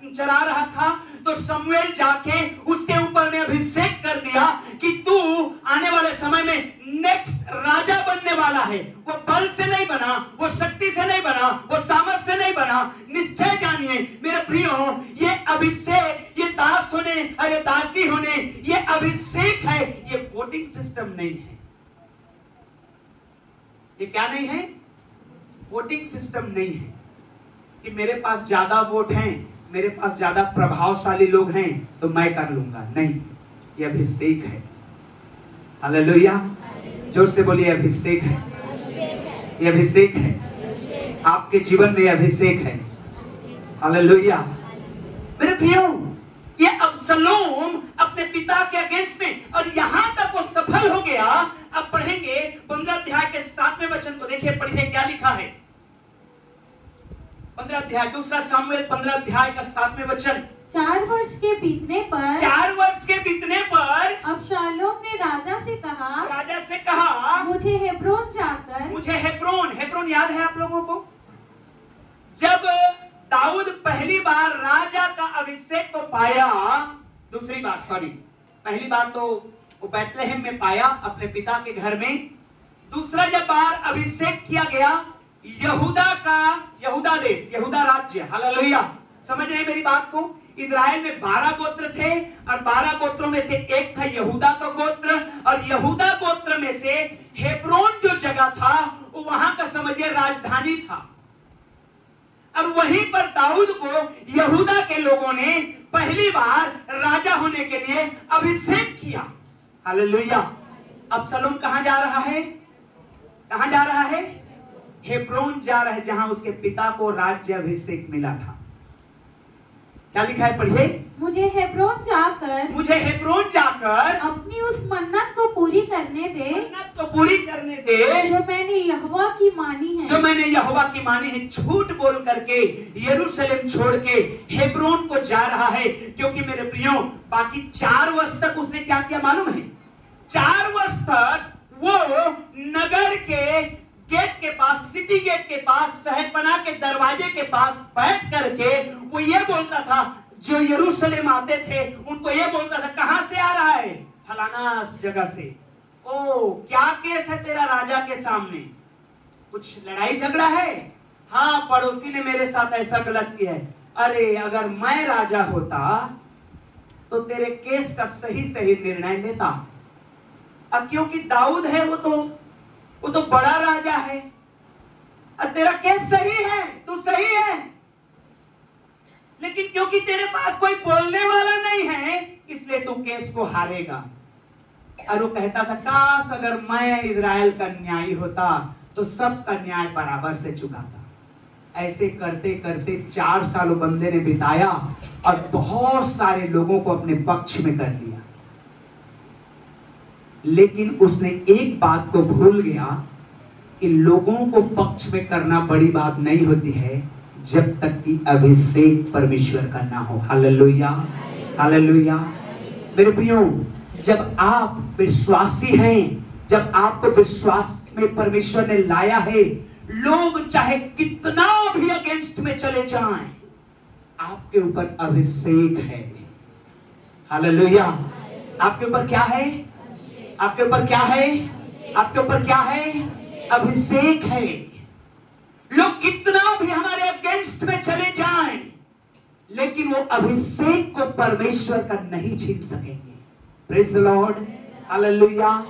S3: चरा रहा था तो शमूएल जाके उसके ऊपर में अभिषेक कर दिया कि तू आने वाले समय में नेक्स्ट राजा बनने वाला है। वो बल से नहीं बना, वो शक्ति से नहीं बना, वो सामर्थ्य से नहीं बना। निश्चय जानिए मेरे प्रियो, ये अभिषेक, ये दास होने, अरे दासी होने, ये अभिषेक है, ये वोटिंग सिस्टम नहीं है। ये क्या नहीं है? वोटिंग सिस्टम नहीं है कि मेरे पास ज्यादा वोट हैं, मेरे पास ज्यादा प्रभावशाली लोग हैं तो मैं कर लूंगा। नहीं, ये अभिषेक है। हालेलुया, जोर से बोलिए, अभिषेक है। ये अभिषेक है, आपके जीवन में अभिषेक है। हालेलुया मेरे भाइयों, ये अब्सलोम अपने पिता के अगेंस्ट में, और यहां तक वो सफल हो गया। अब पढ़ेंगे 15 अध्याय के 7वें वचन को, देखिए पढ़िए क्या लिखा है। 15 अध्याय, दूसरा शमूएल 15 अध्याय का 7वें वचन।
S4: 4 वर्ष के बीतने पर,
S3: 4 वर्ष के बीतने पर
S4: अबशालोम ने राजा से
S3: कहा,
S4: मुझे हेब्रोन जाकर,
S3: मुझे हेब्रोन याद है आप लोगों को? जब दाऊद पहली बार राजा का अभिषेक को पाया, दूसरी बार सॉरी, पहली बार तो वो बैतलहम में पाया अपने पिता के घर में। दूसरा जब बार अभिषेक किया गया यहूदा देश, यहूदा राज्य। हालेलुया, समझ रहे हैं मेरी बात को? इजराइल में 12 गोत्र थे और 12 गोत्रों में से एक था यहूदा का गोत्र, और यहूदा गोत्र में से हेब्रोन जो जगह था वो वहां का समझिए राजधानी था। और वहीं पर दाऊद को यहूदा के लोगों ने पहली बार राजा होने के लिए अभिषेक किया। हालेलुया। अबसलोम कहां जा रहा है? कहां जा रहा है? हेब्रोन जा रहा है, जहां उसके पिता को राज्य अभिषेक मिला था। क्या लिखा है पढ़िए?
S4: मुझे हेब्रोन जाकर अपनी उस मन्नत को पूरी करने दे, जो मैंने यहोवा की मानी है।
S3: झूठ बोल करके यरूशलेम छोड़ के हेब्रोन को जा रहा है, क्योंकि मेरे प्रियो बाकी 4 वर्ष तक उसने क्या किया मालूम है? 4 वर्ष तक वो नगर के गेट के पास, सिटी गेट के पास, शहरपनाह के दरवाजे के पास बैठ करके वो ये बोलता था, जो यरूशलेम आते थे उनको ये बोलता था, कहां से आ रहा है? फलाना जगह से। ओ, क्या केस है तेरा राजा के सामने? कुछ लड़ाई झगड़ा है? हाँ, पड़ोसी ने मेरे साथ ऐसा गलत किया है। अरे अगर मैं राजा होता तो तेरे केस का सही निर्णय लेता। अब क्योंकि दाऊद है, वो तो बड़ा राजा है, और तेरा केस सही है, तू सही है, लेकिन क्योंकि तेरे पास कोई बोलने वाला नहीं है इसलिए तू केस को हारेगा। और वो कहता था, काश अगर मैं इजराइल का न्यायी होता तो सबका न्याय बराबर से चुकाता। ऐसे करते करते 4 साल बंदे ने बिताया और बहुत सारे लोगों को अपने पक्ष में कर लिया। लेकिन उसने एक बात को भूल गया कि लोगों को पक्ष में करना बड़ी बात नहीं होती है जब तक कि अभिषेक परमेश्वर का ना हो। हालेलुया, हालेलुया मेरे प्रियो, जब आप विश्वासी हैं, जब आपको विश्वास में परमेश्वर ने लाया है, लोग चाहे कितना भी अगेंस्ट में चले जाएं, आपके ऊपर अभिषेक है। हालेलुया, आपके ऊपर क्या है? आपके ऊपर क्या है? आपके ऊपर क्या है? अभिषेक है। लोग कितना भी हमारे अगेंस्ट में चले जाएं, लेकिन वो अभिषेक को परमेश्वर का नहीं छीन सकेंगे। Praise the lord, hallelujah.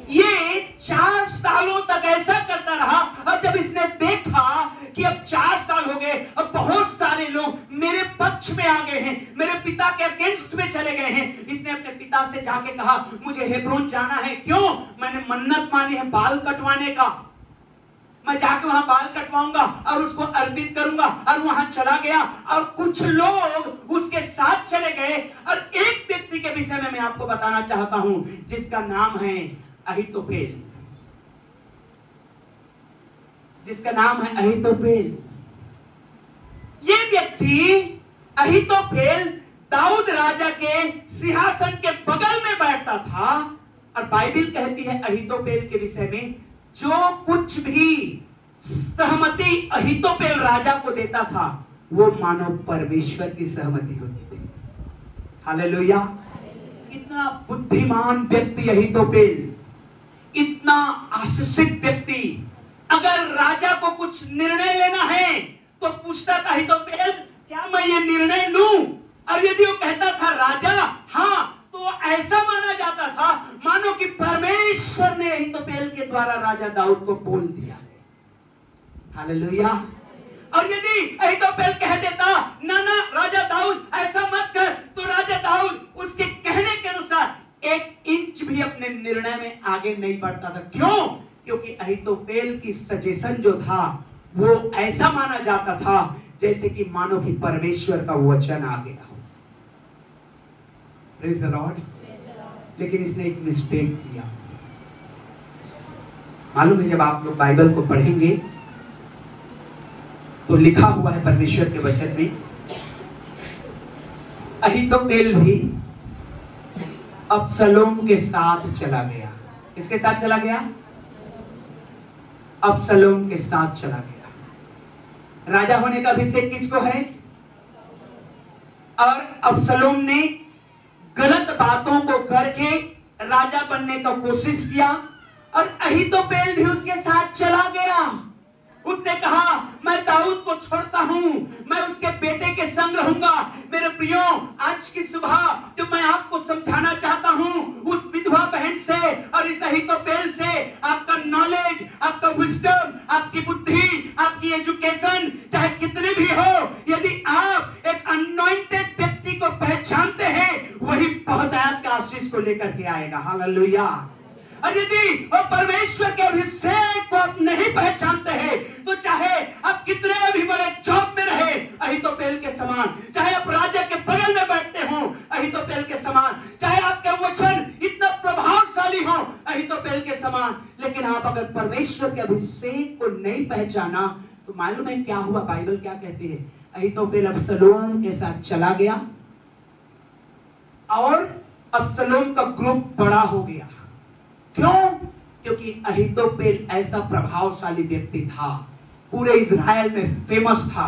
S3: ये 4 सालों तक ऐसा करता रहा, और जब इसने देखा कि अब 4 साल हो गए, अब बहुत सारे लोग मेरे पक्ष में आ गए हैं, मेरे पिता के अगेंस्ट में चले गए हैं, इसने अपने पिता से जाके कहा, मुझे हेब्रोन जाना है। क्यों? मैंने मन्नत मानी है बाल कटवाने का, मैं जाके वहां बाल कटवाऊंगा और उसको अर्पित करूंगा। और वहां चला गया, और कुछ लोग उसके साथ चले गए। और एक व्यक्ति के विषय में मैं आपको बताना चाहता हूं, जिसका नाम है अहीतोपेल, जिसका नाम है अहीतोपेल। ये व्यक्ति अहीतोपेल दाऊद राजा के सिंहासन के बगल में बैठता था। और बाइबल कहती है अहीतोपेल के विषय में, जो कुछ भी सहमति अहीतोपेल राजा को देता था वो मानो परमेश्वर की सहमति होती थी। हालेलुया। इतना बुद्धिमान व्यक्ति अहीतोपेल, इतना आशीषित व्यक्ति, अगर राजा को कुछ निर्णय लेना है तो पूछता था अहीतोपेल, क्या मैं ये निर्णय लूं? और यदि वो कहता था राजा हाँ, तो ऐसा माना जाता था मानो कि परमेश्वर ने अहीतोपेल के द्वारा राजा दाऊद को बोल दिया है। हालेलुया। और यदि अहीतोपेल कह देता ना ना राजा दाऊद ऐसा मत कर, तो राजा दाऊद उसके कहने के अनुसार 1 इंच भी अपने निर्णय में आगे नहीं बढ़ता था। क्यों? क्योंकि अहीतोपेल की सजेशन जो था वो ऐसा माना जाता था जैसे कि मानो कि परमेश्वर का वचन आ गया हो। Praise the Lord. लेकिन इसने एक मिस्टेक किया। मालूम है, जब आप लोग बाइबल को पढ़ेंगे तो लिखा हुआ है परमेश्वर के वचन में, अहीतोपेल भी अबसलोम के साथ चला गया। किसके साथ चला गया? अबसलोम के साथ चला गया। राजा होने का अभिषेक किसको है? और अबसलोम ने गलत बातों को करके राजा बनने का कोशिश किया और अहीतोपेल भी उसके साथ चला गया। उसने कहा मैं दाऊद को छोड़ता हूं, मैं उसके बेटे के संग रहूंगा। मेरे प्रियो, आज की सुबह जो मैं आपको समझाना चाहता हूं, उस विधवा बहन से और इस अहीतोपेल से आपका नॉलेज, आपका विजडम, आपकी बुद्धि, आपकी एजुकेशन चाहे कितने भी हो, यदि आप एक अनॉइंटेड व्यक्ति को पहचानते हैं, वही बहुतायत का आशीष को लेकर के आएगा। हालेलुया। और यदि वो परमेश्वर के अभिषेक को आप नहीं पहचानते हैं, तो चाहे आप कितने भी बड़े जॉब में रहे अहीतोपेल के समान, चाहे आप राजा के बगल में बैठते हो अहीतोपेल के समान, चाहे आपके वचन इतना प्रभावशाली हो अहीतोपेल के समान, लेकिन आप अगर परमेश्वर के अभिषेक को नहीं पहचाना तो मालूम है क्या हुआ? बाइबल क्या कहती है? अहीतोपेल अबसलोम के साथ चला गया और अबसलोम का ग्रुप बड़ा हो गया। क्यों? क्योंकि अहीतोपेल ऐसा प्रभावशाली व्यक्ति था, पूरे इज़राइल में फेमस था।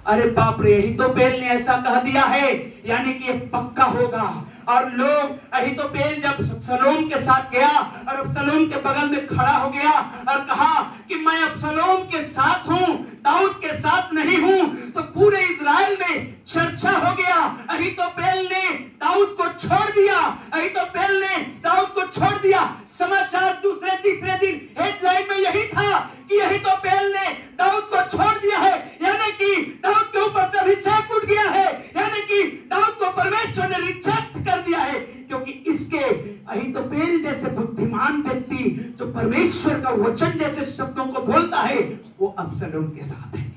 S3: अरे बाप रे, अहीतोपेल ने ऐसा कह दिया है, यानी कि ये पक्का होगा। और लोग, अहीतोपेल जब अबसलोम के साथ गया और अबसलोम के बगल में खड़ा हो गया और कहा कि मैं अबसलोम के साथ हूं, दाऊद के साथ नहीं हूं, तो पूरे इज़राइल में चर्चा हो गया। अहीतोपेल ने दाऊद को छोड़ दिया, अहीतोपेल ने दाऊद को छोड़ दिया। समाचार दूसरे तीसरे दिन हेडलाइन में यही था कि अहीतोपेल ने दाऊद को छोड़ दिया है, यानी कि दाऊद के ऊपर से अभिषेक उठ गया है, यानी कि दाऊद को परमेश्वर ने रिजेक्ट कर दिया है। क्योंकि इसके अहीतोपेल जैसे बुद्धिमान व्यक्ति जो परमेश्वर का वचन जैसे शब्दों को बोलता है, वो अबसलोम के साथ है।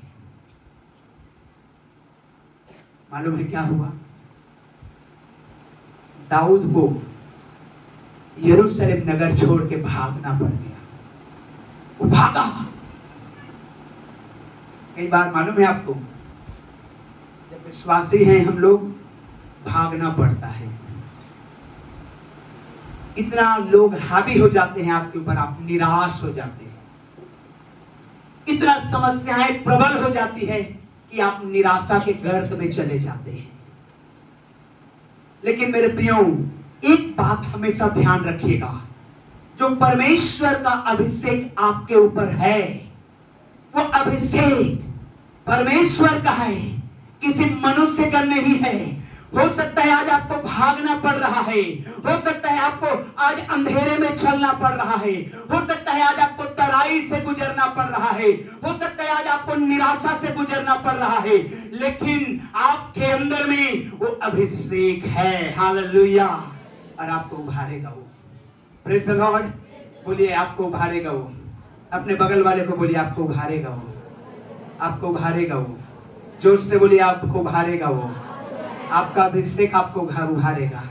S3: मालूम है क्या हुआ? दाऊद को यरूशलेम नगर छोड़ के भागना पड़ गया। वो भागा। कई बार मालूम है आपको, जब विश्वासी हैं हम लोग, भागना पड़ता है। इतना लोग हावी हो जाते हैं आपके ऊपर, आप निराश हो जाते हैं। इतना समस्याएं प्रबल हो जाती है कि आप निराशा के गर्त में चले जाते हैं। लेकिन मेरे प्रियो, एक बात हमेशा ध्यान रखिएगा, जो परमेश्वर का अभिषेक आपके ऊपर है, वो अभिषेक परमेश्वर का है, किसी मनुष्य का नहीं है। हो सकता है आज आपको भागना पड़ रहा है, हो सकता है आपको आज अंधेरे में चलना पड़ रहा है, हो सकता है आज आपको तराई से गुजरना पड़ रहा है, हो सकता है आज आपको निराशा से गुजरना पड़ रहा है, लेकिन आपके अंदर में वो अभिषेक है। हालेलुया। और आपको उभारेगा वो। Praise the Lord. बोलिए आपको उभारेगा वो। अपने बगल वाले को बोलिए आपको उभारेगा वो, आपको उभारेगा वो। जोर से बोलिए आपको उभारेगा वो। आपका अभिषेक आपको उभारेगा।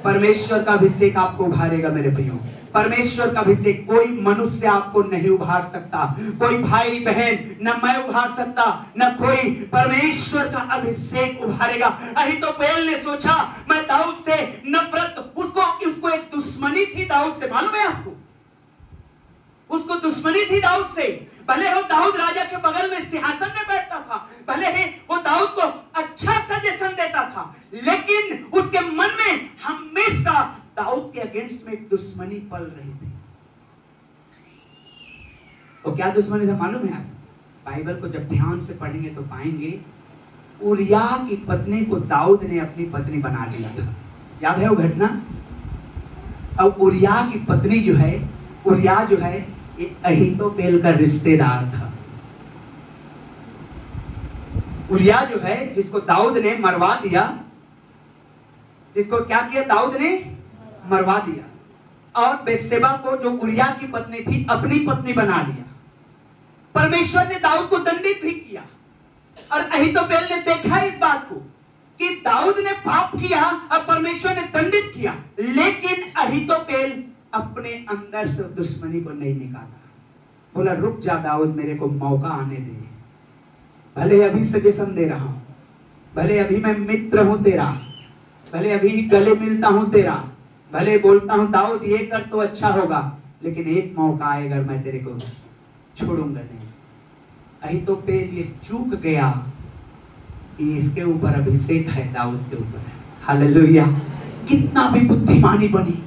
S3: परमेश्वर का अभिषेक आपको उभारेगा मेरे प्रियो। परमेश्वर का अभिषेक कोई मनुष्य आपको नहीं उभार सकता, कोई भाई बहन, न मैं उभार सकता, न कोई। परमेश्वर का अभिषेक उभारेगा। अहीतोपेल ने सोचा मैं दाऊद से नफरत, उसको एक दुश्मनी थी दाऊद से, मालूम है आपको? उसको दुश्मनी थी दाऊद से। भले हो दाऊद राजा के बगल में सिंहासन में बैठता था, भले ही वो दाऊद को अच्छा सजेशन देता था, लेकिन उसके मन में हमेशा दाऊद के अगेंस्ट में एक दुश्मनी पल रही थी। तो क्या दुश्मनी था मालूम है आप? बाइबल को जब ध्यान से पढ़ेंगे तो पाएंगे, उरिया की पत्नी को दाऊद ने अपनी पत्नी बना लिया था। याद है वो घटना? अब उरिया की पत्नी जो है, उरिया जो है ये अहीतोपेल का रिश्तेदार था। उरिया जो है जिसको दाऊद ने मरवा दिया, जिसको क्या किया दाऊद ने मरवा दिया, और बेतशेबा को जो उरिया की पत्नी थी अपनी पत्नी बना लिया। परमेश्वर ने दाऊद को दंडित भी किया, और अहीतोपेल ने देखा इस बात को कि दाऊद ने पाप किया और परमेश्वर ने दंडित किया, लेकिन अहीतोपेल अपने अंदर से दुश्मनी को नहीं निकाला। बोला रुक जा दाऊद, मेरे को मौका आने दे। भले अभी सजेशन दे रहा हूं, भले अभी मैं मित्र हूं तेरा, भले अभी गले मिलता हूं तेरा, भले बोलता हूं दाऊद ये कर तो अच्छा होगा, लेकिन एक मौका आएगा मैं तेरे को छोड़ूंगा नहीं। अहीतोपेल ये चूक गया कि इसके ऊपर अभिषेक है, दाऊद के ऊपर। हालेलुया। कितना भी बुद्धिमानी बने,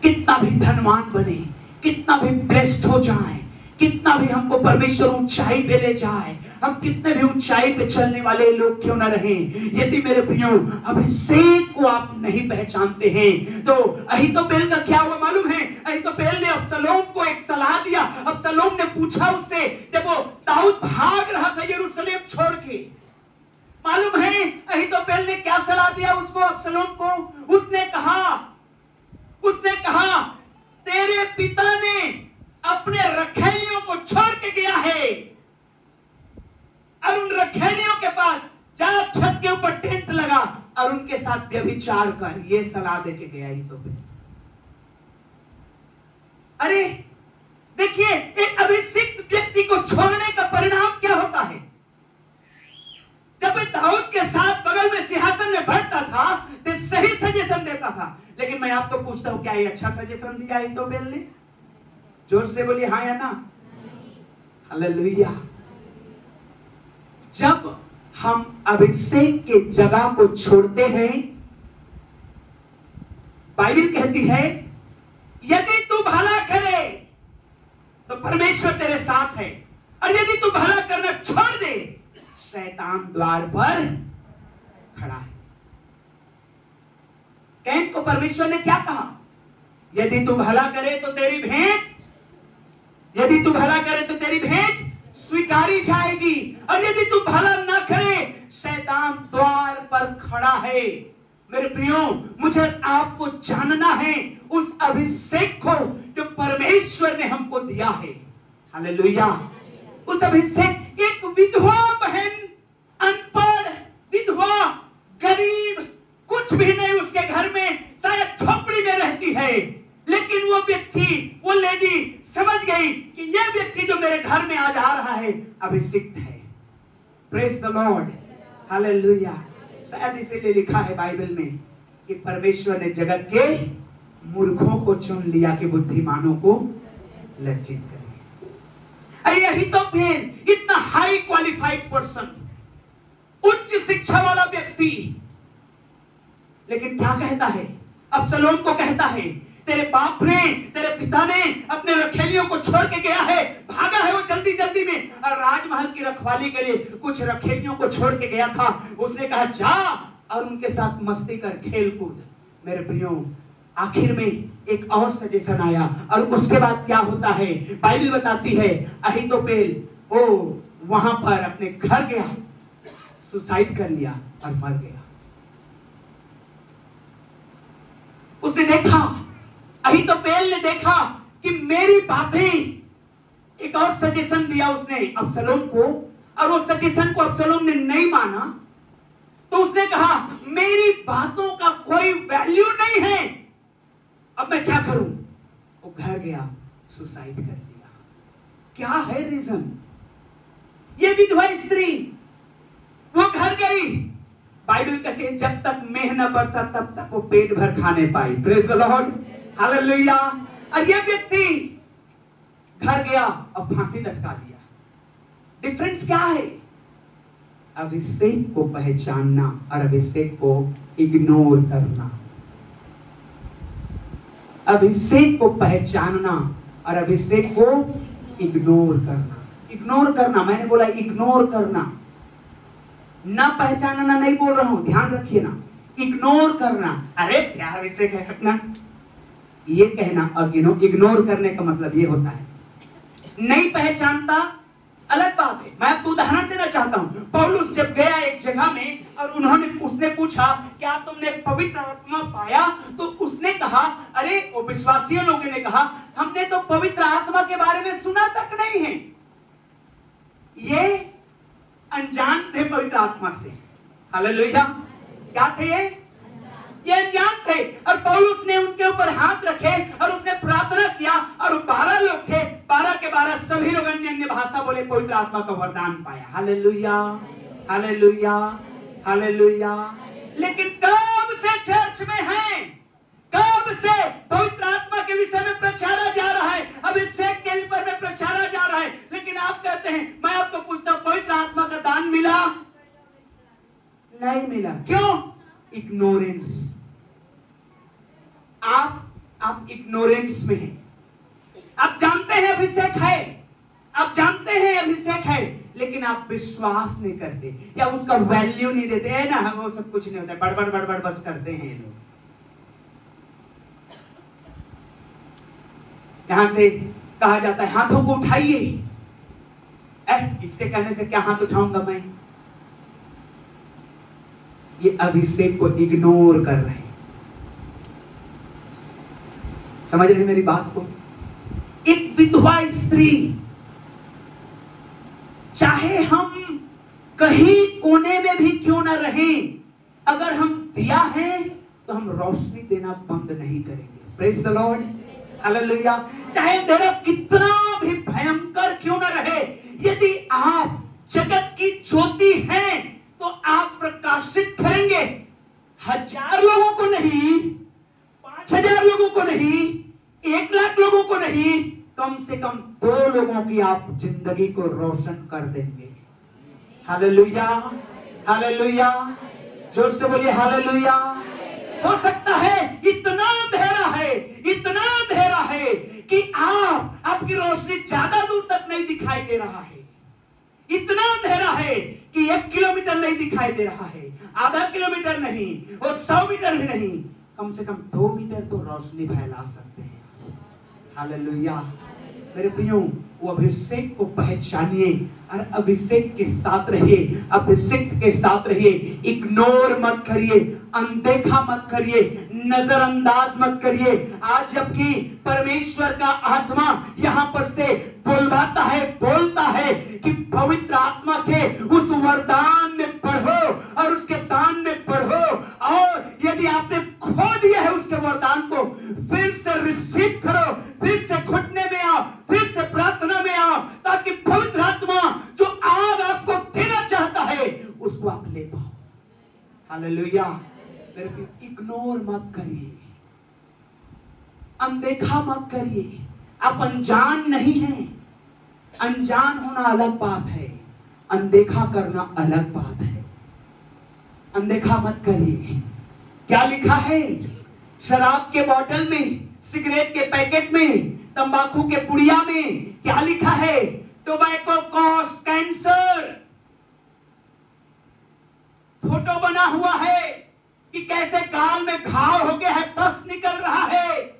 S3: कितना भी धनवान बने, कितना भी ब्लेस्ड हो जाए, कितना भी हमको परमेश्वर ऊंचाई पे ले जाए, हम कितने भी ऊंचाई पे चलने वाले लोग क्यों ना रहें, यदि मेरे प्रियो अभिषेक को आप नहीं पहचानते हैं तो अहीतोपेल का क्या हुआ मालूम है? अहीतोपेल ने अबसलोम को एक सलाह दिया। अबसलोम ने पूछा उससे, जब वो दाऊद भाग रहा था यरूशलेम छोड़ के, मालूम है अहीतोपेल ने क्या सलाह दिया उसको, अबसलोम को? उसने कहा तेरे पिता ने अपने रखैलियों को छोड़ के गया है, और उन रखैलियों के पास जा, छत के ऊपर टेंट लगा और उनके साथ व्यभिचार कर। ये सलाह देके गया अहीतोपेल। अरे देखिए, एक अभिषिक्त व्यक्ति को छोड़ने का परिणाम क्या होता है? जब मैं दाऊद के साथ बगल में सिंहासन में बैठता था तो सही सजेशन देता था, लेकिन मैं आपको पूछता हूं क्या ये अच्छा सजेशन दिया अहीतोपेल ने? जोर से बोलिए हाँ या ना। हालेलुया। जब हम अभिषेक के जगह को छोड़ते हैं, बाइबल कहती है यदि तू भला करे तो परमेश्वर तेरे साथ है, और यदि तू भला करना छोड़ दे शैतान द्वार पर खड़ा है। कैन को परमेश्वर ने क्या कहा? यदि तू भला करे तो तेरी भेंट, यदि तू भला करे तो तेरी भेंट स्वीकारी जाएगी, और यदि तू भला ना करे शैतान द्वार पर खड़ा है। मेरे प्रियो, मुझे आपको जानना है उस अभिषेक को जो परमेश्वर ने हमको दिया है। हालेलुया। उस अभिषेक, एक विधवा बहन, अनपढ़ विधवा, गरीब, कुछ भी नहीं उसके घर में, शायद झोपड़ी में रहती है, लेकिन वो व्यक्ति, वो लेडी समझ गई कि यह व्यक्ति जो मेरे घर में आज आ रहा है अभिषिक्त है। Praise the lord. हालेलुया। शायद इसीलिए लिखा है बाइबल में कि परमेश्वर ने जगत के मूर्खों को चुन लिया कि बुद्धिमानों को लज्जित करे। अहीतोपेल इतना हाई क्वालिफाइड पर्सन, उच्च शिक्षा वाला व्यक्ति, लेकिन क्या कहता है? अबसलोम को कहता है तेरे बाप ने, तेरे पिता ने अपने रखैलियों को छोड़ के गया है, भागा है वो जल्दी जल्दी में, और राजमहल की रखवाली के लिए कुछ रखैलियों को छोड़ के गया था। उसने कहा जा और उनके साथ मस्ती कर, खेल कूद। मेरे प्रियो, आखिर में एक और सजेशन आया, और उसके बाद क्या होता है बाइबल बताती है अहीतोपेल वो वहां पर अपने घर गया, सुसाइड कर लिया और मर गया। उसने देखा, अहीतोपेल ने देखा कि मेरी बातें, एक और सजेशन दिया उसने अबसलोम को, और वो सजेशन को अबसलोम ने नहीं माना, तो उसने कहा मेरी बातों का कोई वैल्यू नहीं है, सुसाइड कर दिया। क्या है रीजन? ये विधवा स्त्री वो घर गई, बाइबल कहती है जब तक मेह न बरसा तब तक वो पेट भर खाने पाई। Praise the lord, hallelujah. और ये व्यक्ति घर गया और फांसी लटका दिया। डिफरेंस क्या है? अभिषेक को पहचानना और अभिषेक को इग्नोर करना। अभिषेक को पहचानना और अभिषेक को इग्नोर करना। इग्नोर करना, मैंने बोला इग्नोर करना, ना पहचानना नहीं बोल रहा हूं, ध्यान रखिए ना। इग्नोर करना, अरे क्या अभिषेक है घटना, ये कहना। और इग्नोर करने का मतलब ये होता है नहीं पहचानता, अलग बात है। मैं आपको उदाहरण देना चाहता हूं। पौलुस जब गया एक जगह में और उसने पूछा क्या तुमने पवित्र आत्मा पाया, तो उसने कहा, अरे वो विश्वासी लोगों ने कहा हमने तो पवित्र आत्मा के बारे में सुना तक नहीं है। ये अनजान थे पवित्र आत्मा से। हालेलुया। क्या थे ये अनजान थे। और पौलुस ने उनके ऊपर हाथ रखे और उसने प्रार्थना किया और 12 लोग थे, 12 के 12 सभी लोग अन्य भाषा बोले, पवित्र आत्मा का वरदान पाया। Hallelujah, hallelujah, hallelujah. लेकिन कब से चर्च में हैं, कब से पवित्र आत्मा के विषय में प्रचारा जा रहा है, अभिषेक के ऊपर में प्रचारा जा रहा है, लेकिन आप कहते हैं, मैं आपको पूछता हूं पवित्र आत्मा का दान मिला? नहीं मिला। क्यों? इग्नोरेंस। आप इग्नोरेंस में हैं। आप जानते हैं अभिषेक है, आप जानते हैं अभिषेक है, लेकिन आप विश्वास नहीं करते या उसका वैल्यू नहीं देते है ना। वो सब कुछ नहीं होता, बड़बड़ बड़बड़ बस करते हैं लोग। यहां से कहा जाता है हाथों को उठाइए। इसके कहने से क्या हाथ उठाऊंगा मैं? ये अभिषेक को इग्नोर कर रहे हैं। समझ रहे हैं मेरी बात को? एक विधवा स्त्री, चाहे हम कहीं कोने में भी क्यों ना रहें, अगर हम दिया है तो हम रोशनी देना बंद नहीं करेंगे। Praise the lord, hallelujah. चाहे अंधेरा कितना भी भयंकर क्यों ना रहे, यदि आप जगत की ज्योति हैं तो आप प्रकाशित करेंगे। 1000 लोगों को नहीं, 5000 लोगों को नहीं, 1 लाख लोगों को नहीं, कम से कम 2 लोगों की आप जिंदगी को रोशन कर देंगे। Hallelujah, hallelujah. जोर से बोलिए हालेलुया। हो सकता है इतना अंधेरा है, इतना अंधेरा है कि आपकी रोशनी ज्यादा दूर तक नहीं दिखाई दे रहा है। इतना अंधेरा है कि 1 किलोमीटर नहीं दिखाई दे रहा है, आधा किलोमीटर नहीं और 100 मीटर भी नहीं, कम से कम 2 मीटर तो रोशनी फैला सकते हैं। हालेलुया। मेरे प्रियो, वो अभिषेक को पहचानिए और अभिषेक के साथ रहिए, अभिषेक के साथ रहिए। इग्नोर मत करिए, अनदेखा मत करिए, नजरअंदाज मत करिए। आज जबकि परमेश्वर का आत्मा यहाँ पर से बोलता है कि पवित्र आत्मा के उस वरदान में बढ़ो और उसके दान में बढ़ो, और यदि आपने खो दिया है उसके वरदान को, फिर से रिसीव करो, फिर से घुटने में आओ, फिर से प्रार्थना में आओ, ताकि पवित्र आत्मा जो आग आपको देना चाहता है उसको आप ले पाओ। हालेलुया। मेरे इग्नोर मत करिए, अनदेखा मत करिए। आप अनजान नहीं हैं। अनजान होना अलग बात है, अनदेखा करना अलग बात है। अनदेखा मत करिए। क्या लिखा है? शराब के बोतल में, सिगरेट के पैकेट में, तंबाकू के पुड़िया में क्या लिखा है? Tobacco cause cancer. फोटो बना हुआ है कि कैसे गाल में घाव हो गया है, पस निकल रहा है।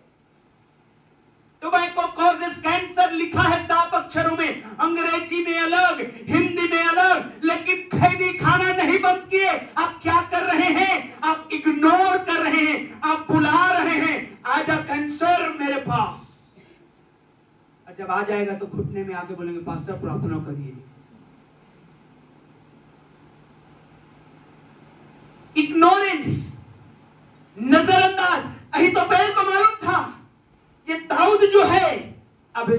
S3: टोबैको कॉजेस कैंसर लिखा है साफ अक्षरों में, अंग्रेजी में अलग, हिंदी में अलग, लेकिन खैनी खाना नहीं बंद किए। आप क्या कर रहे हैं? आप इग्नोर कर रहे हैं, आप बुला रहे हैं, आजा कैंसर मेरे पास। जब आ जाएगा तो घुटने में आके बोलेंगे पास्टर प्रार्थना करिए। इग्नोरेंस, नजरअंदाज। अहीतोपेल को मालूम था ये दाऊद जो है अब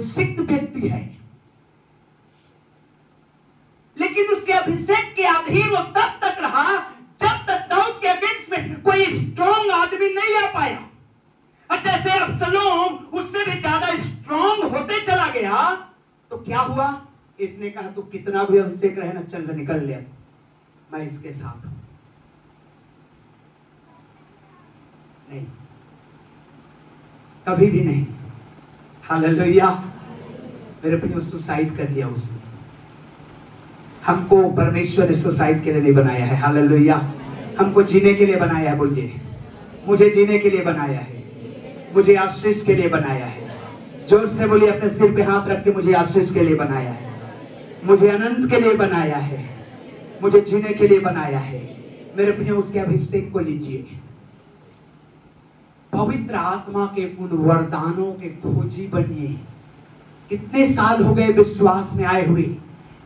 S3: क्या हुआ? इसने कहा तू कितना भी अभिषेक रहे ना, चल निकल ले, मैं इसके साथ हूं। नहीं, कभी भी नहीं। हालेलुया। मेरे प्रियो, सुसाइड कर लिया उसने। हमको परमेश्वर ने सुसाइड के लिए नहीं बनाया है। हालेलुया। हमको जीने के लिए बनाया है। बोलिए, मुझे जीने के लिए बनाया है, मुझे आशीष के लिए बनाया है। जोर से बोलिए, अपने सिर पे हाथ रख के, मुझे आशीष के लिए बनाया है, मुझे अनंत के लिए बनाया है, मुझे जीने के लिए बनाया है। मेरे प्रियो, उसके अभिषेक को लीजिए। पवित्र आत्मा के उन वरदानों के खोजी बनिए। कितने साल हो गए विश्वास में आए हुए,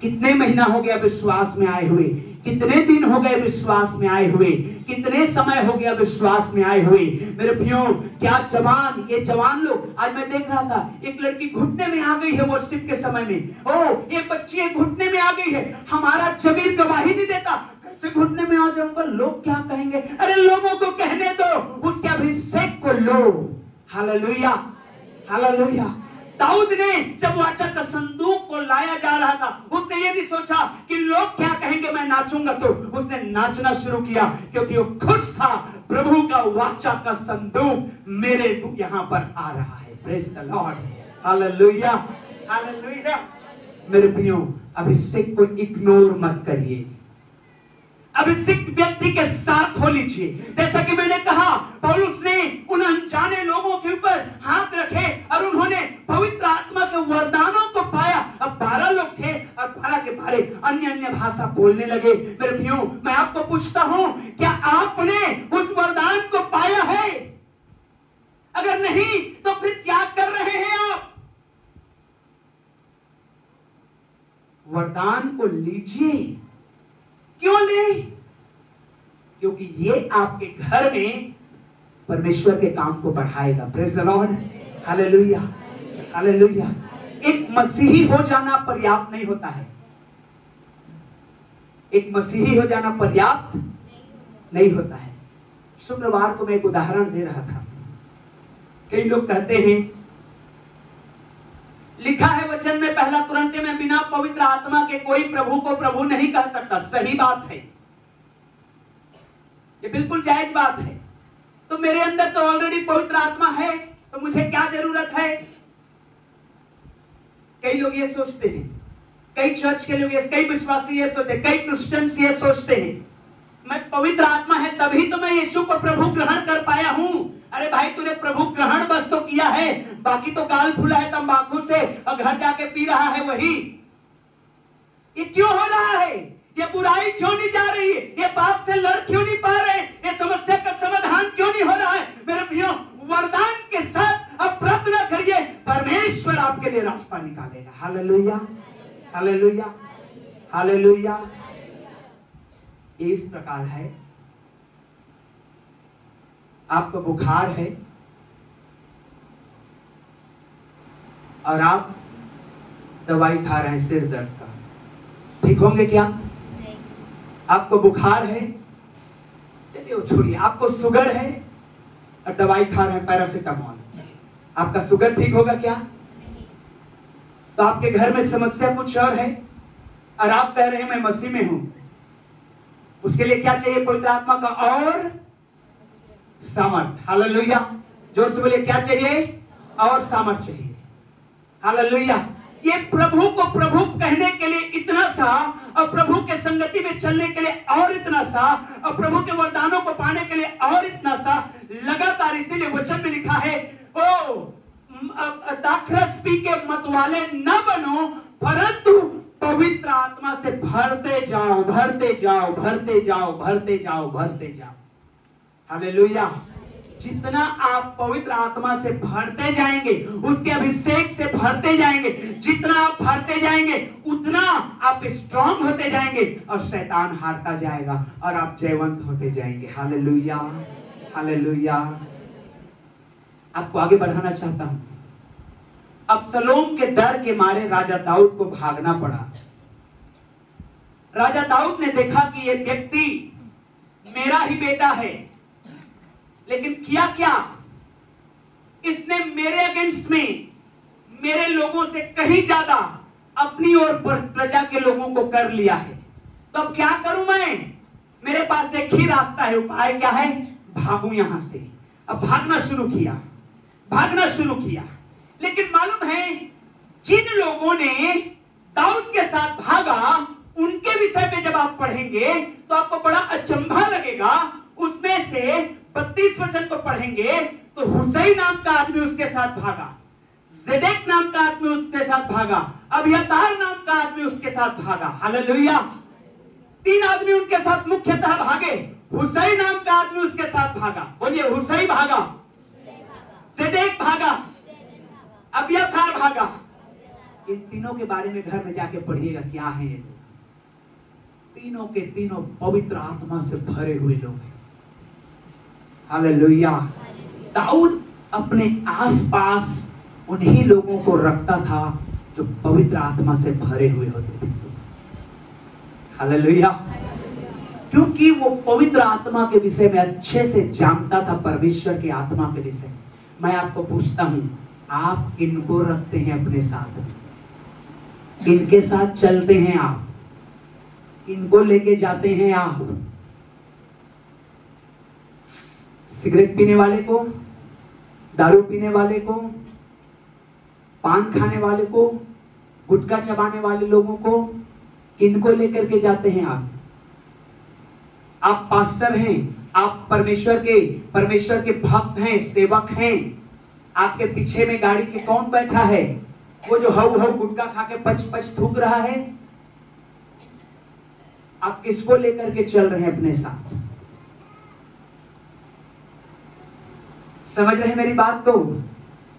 S3: कितने महीना हो गया विश्वास में आए हुए, कितने दिन हो गए विश्वास में आए हुए, कितने समय हो गया विश्वास में आए हुए। मेरे प्रियो, क्या जवान, ये जवान लोग, आज मैं देख रहा था, एक लड़की घुटने में आ गई है वर्शिप के समय में। ओ, एक बच्ची घुटने में आ गई है। हमारा जमीर गवाही नहीं देता, कैसे घुटने में आ जाऊंगा, लोग क्या कहेंगे। अरे लोगों को कहने दो, उसके अभिषेक को लो। Hallelujah, hallelujah. दाऊद ने जब वाचा का संदूक को लाया जा रहा था, उसने ये नहीं सोचा कि लोग क्या कहेंगे, मैं नाचूंगा। तो उसने नाचना शुरू किया, क्योंकि वो खुश था, प्रभु का वाचा का संदूक मेरे यहां पर आ रहा है। Praise the lord, hallelujah, hallelujah. मेरे प्रियो, अभिषेक को इग्नोर मत करिए, अभिषिक्त व्यक्ति के साथ हो लीजिए। जैसा कि मैंने कहा, पौलुस ने उन अनजाने लोगों के ऊपर हाथ रखे और उन्होंने पवित्र आत्मा के वरदानों को पाया। अब 12 लोग थे और 12 के 12 अन्य अन्य भाषा बोलने लगे। मेरे प्रियो, मैं आपको पूछता हूं, क्या आपने उस वरदान को पाया है? अगर नहीं तो फिर क्या कर रहे हैं आप? वरदान को लीजिए। क्यों ले? क्योंकि ये आपके घर में परमेश्वर के काम को बढ़ाएगा। Praise the lord, hallelujah, hallelujah. एक मसीही हो जाना पर्याप्त नहीं होता है, एक मसीही हो जाना पर्याप्त नहीं होता है। शुक्रवार को मैं एक उदाहरण दे रहा था। कई लोग कहते हैं, लिखा है वचन में, पहला कुरिन्थियों में, बिना पवित्र आत्मा के कोई प्रभु को प्रभु नहीं कह सकता। सही बात है, ये बिल्कुल जायज बात है। तो मेरे अंदर तो ऑलरेडी पवित्र आत्मा है, तो मुझे क्या जरूरत है? कई लोग ये सोचते हैं, कई चर्च के लोग, कई विश्वासी ये सोचते हैं, कई क्रिश्चियंस ये सोचते हैं, मैं पवित्र आत्मा है तभी तो मैं यीशु को प्रभु ग्रहण कर पाया हूं। अरे भाई, तूने प्रभु ग्रहण बस तो किया है, बाकी तो गाल फूला है तंबाकू से और घर जाके पी रहा है वही। ये क्यों हो रहा है? ये बुराई क्यों नहीं जा रही है? ये पाप से लड़ क्यों नहीं पा रहे? ये समस्या का समाधान क्यों नहीं हो रहा है? मेरे प्रियो, वरदान के साथ अब प्रार्थना करिए, परमेश्वर आपके लिए रास्ता निकालेगा। Hallelujah, hallelujah, hallelujah. इस प्रकार है, आपको बुखार है और आप दवाई खा रहे हैं सिर दर्द का, ठीक होंगे क्या? आपको बुखार है, चलिए वो छोड़िए। आपको शुगर है और दवाई खा रहे हैं पैरासिटामोल, आपका शुगर ठीक होगा क्या? तो आपके घर में समस्या कुछ और है और आप कह रहे हैं मैं मसीह में हूं। उसके लिए क्या चाहिए? पवित्र आत्मा का और सामर्थ। हालेलुया, जोर से बोलिए, क्या चाहिए? और सामर्थ चाहिए। हालेलुया। ये प्रभु को प्रभु कहने के लिए इतना सा, और प्रभु के संगति में चलने के लिए और इतना सा, और प्रभु के वरदानों को पाने के लिए और इतना सा, लगातार। इसीलिए वचन में लिखा है, ओ दाखरस पी के मतवाले न बनो, परंतु पवित्र आत्मा से भरते जाओ, भरते जाओ, भरते जाओ, भरते जाओ, भरते जाओ। हालेलुया। जितना आप पवित्र आत्मा से भरते जाएंगे, उसके अभिषेक से भरते जाएंगे, जितना आप भरते जाएंगे उतना आप स्ट्रांग होते जाएंगे और शैतान हारता जाएगा और आप जयवंत होते जाएंगे। Hallelujah, hallelujah. आपको आगे बढ़ाना चाहता हूं। अब्सलोम के डर के मारे राजा दाऊद को भागना पड़ा। राजा दाऊद ने देखा कि यह व्यक्ति मेरा ही बेटा है, लेकिन किया क्या? इसने मेरे अगेंस्ट में, मेरे लोगों से कहीं ज्यादा अपनी ओर प्रजा के लोगों को कर लिया है। तो अब क्या करूं मैं? मेरे पास एक ही रास्ता है। उपाय क्या है? भागूं यहां से। अब भागना शुरू किया। लेकिन मालूम है, जिन लोगों ने दाऊद के साथ भागा, उनके विषय में जब आप पढ़ेंगे तो आपको बड़ा अचंभा लगेगा। उसमें से 32 वचन को पढ़ेंगे तो हुसै नाम का आदमी उसके साथ भागा, ज़ेदेक नाम का आदमी उसके साथ भागा, अबियातार नाम का आदमी उसके साथ भागा। हालेलुया। 3 आदमी उनके साथ मुख्यतः भागे। हुसै नाम का आदमी उसके साथ भागा। बोलिए, हुसै भागा, ज़ेदेक भागा, अबियातार भागा। इन तीनों के बारे में घर में जाके पढ़िएगा क्या है ये लोग। तीनों के तीनों पवित्र आत्मा से भरे हुए लोग हैं। हालेलुया। दाऊद अपने आसपास उन्हीं लोगों को रखता था जो पवित्र आत्मा से भरे हुए होते थे। हालेलुया। क्योंकि वो पवित्र आत्मा के विषय में अच्छे से जानता था, परमेश्वर की आत्मा के विषय। मैं आपको पूछता हूं, आप किनको रखते हैं अपने साथ में? किनके साथ चलते हैं आप? किनको लेके जाते हैं आप? सिगरेट पीने वाले को, दारू पीने वाले को, पान खाने वाले को, गुटखा चबाने वाले लोगों को, किनको लेकर के जाते हैं आप? आप पास्टर हैं, आप परमेश्वर के भक्त हैं, सेवक हैं। आपके पीछे में गाड़ी के कौन बैठा है? वो जो हव हव गुटखा खा के पच पच थूक रहा है। आप किसको लेकर के चल रहे हैं अपने साथ? समझ रहे हैं मेरी बात को?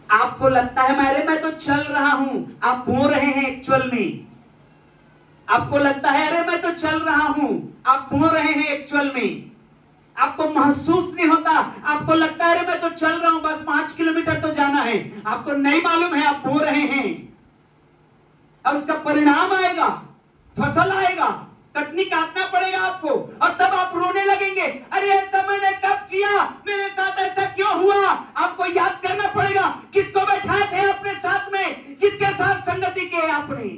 S3: आपको लगता है मैं तो चल रहा हूं, आप बो रहे हैं एक्चुअल में। आपको लगता है अरे मैं तो चल रहा हूं, आप बो रहे हैं एक्चुअल में। आपको महसूस नहीं होता, आपको लगता है अरे मैं तो चल रहा हूं, बस 5 किलोमीटर तो जाना है। आपको नहीं मालूम है आप बो रहे हैं। अब उसका परिणाम आएगा, फसल आएगा, कटनी काटना पड़ेगा आपको, और तब आप रोने लगेंगे, अरे ऐसा मैंने कब किया, मेरे साथ ऐसा क्यों हुआ। आपको याद करना पड़ेगा किसको बैठाए थे अपने साथ में, किसके साथ संगति की आपने।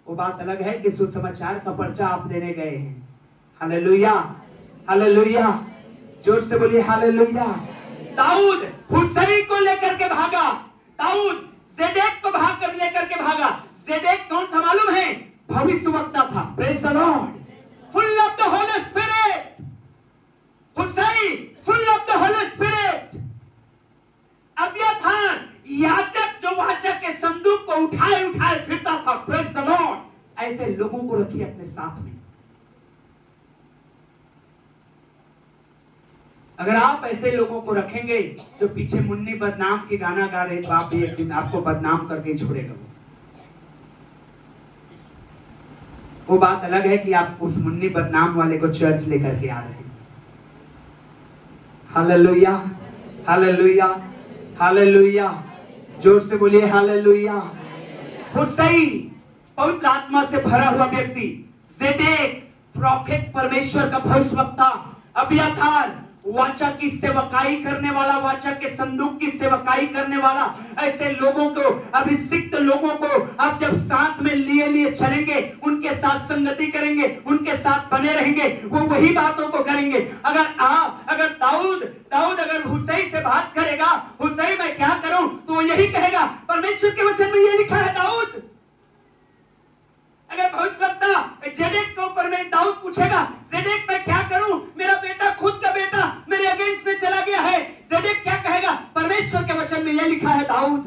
S3: वो बात अलग है कि सुसमाचार का पर्चा आप देने गए हैं। हालेलुया, हालेलुया, जोर से बोलिए हालेलुया। दाऊद हुसै को लेकर के भागा, दाऊद ज़ेदेक को भाग कर लेकर के भागा। ज़ेदेक कौन था मालूम है? भविष्यवक्ता था। Praise the lord, full of the holy spirit. हुसै full of the holy spirit. Abiathar याजक जो वाचक के संदूक को उठाए उठाए फिरता था। Praise the Lord. ऐसे लोगों को रखिए अपने साथ में। अगर आप ऐसे लोगों को रखेंगे जो पीछे मुन्नी बदनाम के गाना गा रहे, तो आप भी एक दिन आपको बदनाम करके छोड़ेगा। वो बात अलग है कि आप उस मुन्नी बदनाम वाले को चर्च लेकर के आ रहे हैं। हालेलुया, हालेलुया, हालेलुया, जोर से बोलिए हालेलुया। हुसै पवित्र आत्मा से भरा हुआ व्यक्ति, ज़ेदेक प्रॉफिट परमेश्वर का भविष्यवक्ता, अबियातार वाचक की सेवकाई करने वाला, वाचक के संदूक की सेवकाई करने वाला। ऐसे लोगों को, अभिषिक्त लोगों को आप जब साथ में लिए चलेंगे, उनके साथ संगति करेंगे, उनके साथ बने रहेंगे, वो वही बातों को करेंगे। अगर दाऊद अगर हुसै से बात करेगा, हुसै मैं क्या करूं, तो वो यही कहेगा, परमेश्वर के वचन में ये लिखा है दाऊद। अगर भविष्यवक्ता ज़ेदेक के ऊपर में दाऊद पूछेगा, ज़ेदेक मैं क्या करूं, मेरा बेटा, खुद का बेटा मेरे अगेंस्ट में चला गया है। ज़ेदेक क्या कहेगा, परमेश्वर के वचन में यह लिखा है दाऊद।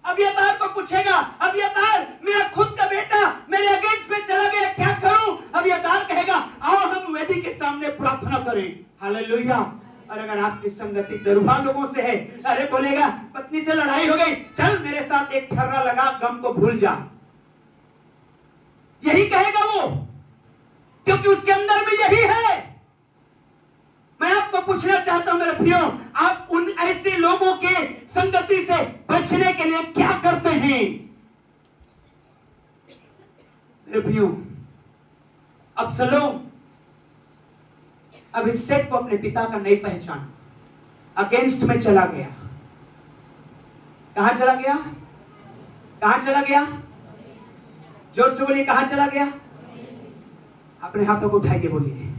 S3: अबियातार को पूछेगा, अबियातार मेरा खुद का बेटा मेरे अगेंस्ट में चला गया, क्या करूं। अबियातार कहेगा, आओ हम वेदी के सामने प्रार्थना करें। हालेलुया। और अगर आपकी संगति दरुहा लोगों से है, अरे बोलेगा पत्नी से लड़ाई हो गई, चल मेरे साथ एक ठर्रा लगा, गम को भूल जा। यही कहेगा वो, क्योंकि उसके अंदर भी यही है। मैं आपको पूछना चाहता हूं मेरे प्रियो, आप उन ऐसे लोगों के संगति से बचने के लिए क्या करते हैं? मेरे प्रियो, अबसलोम अभिषेक को अपने पिता का नहीं पहचान, अगेंस्ट में चला गया। कहां चला गया? कहां चला गया? जोर से बोलिए, कहां चला गया? अपने हाथों को उठाइए, बोलिए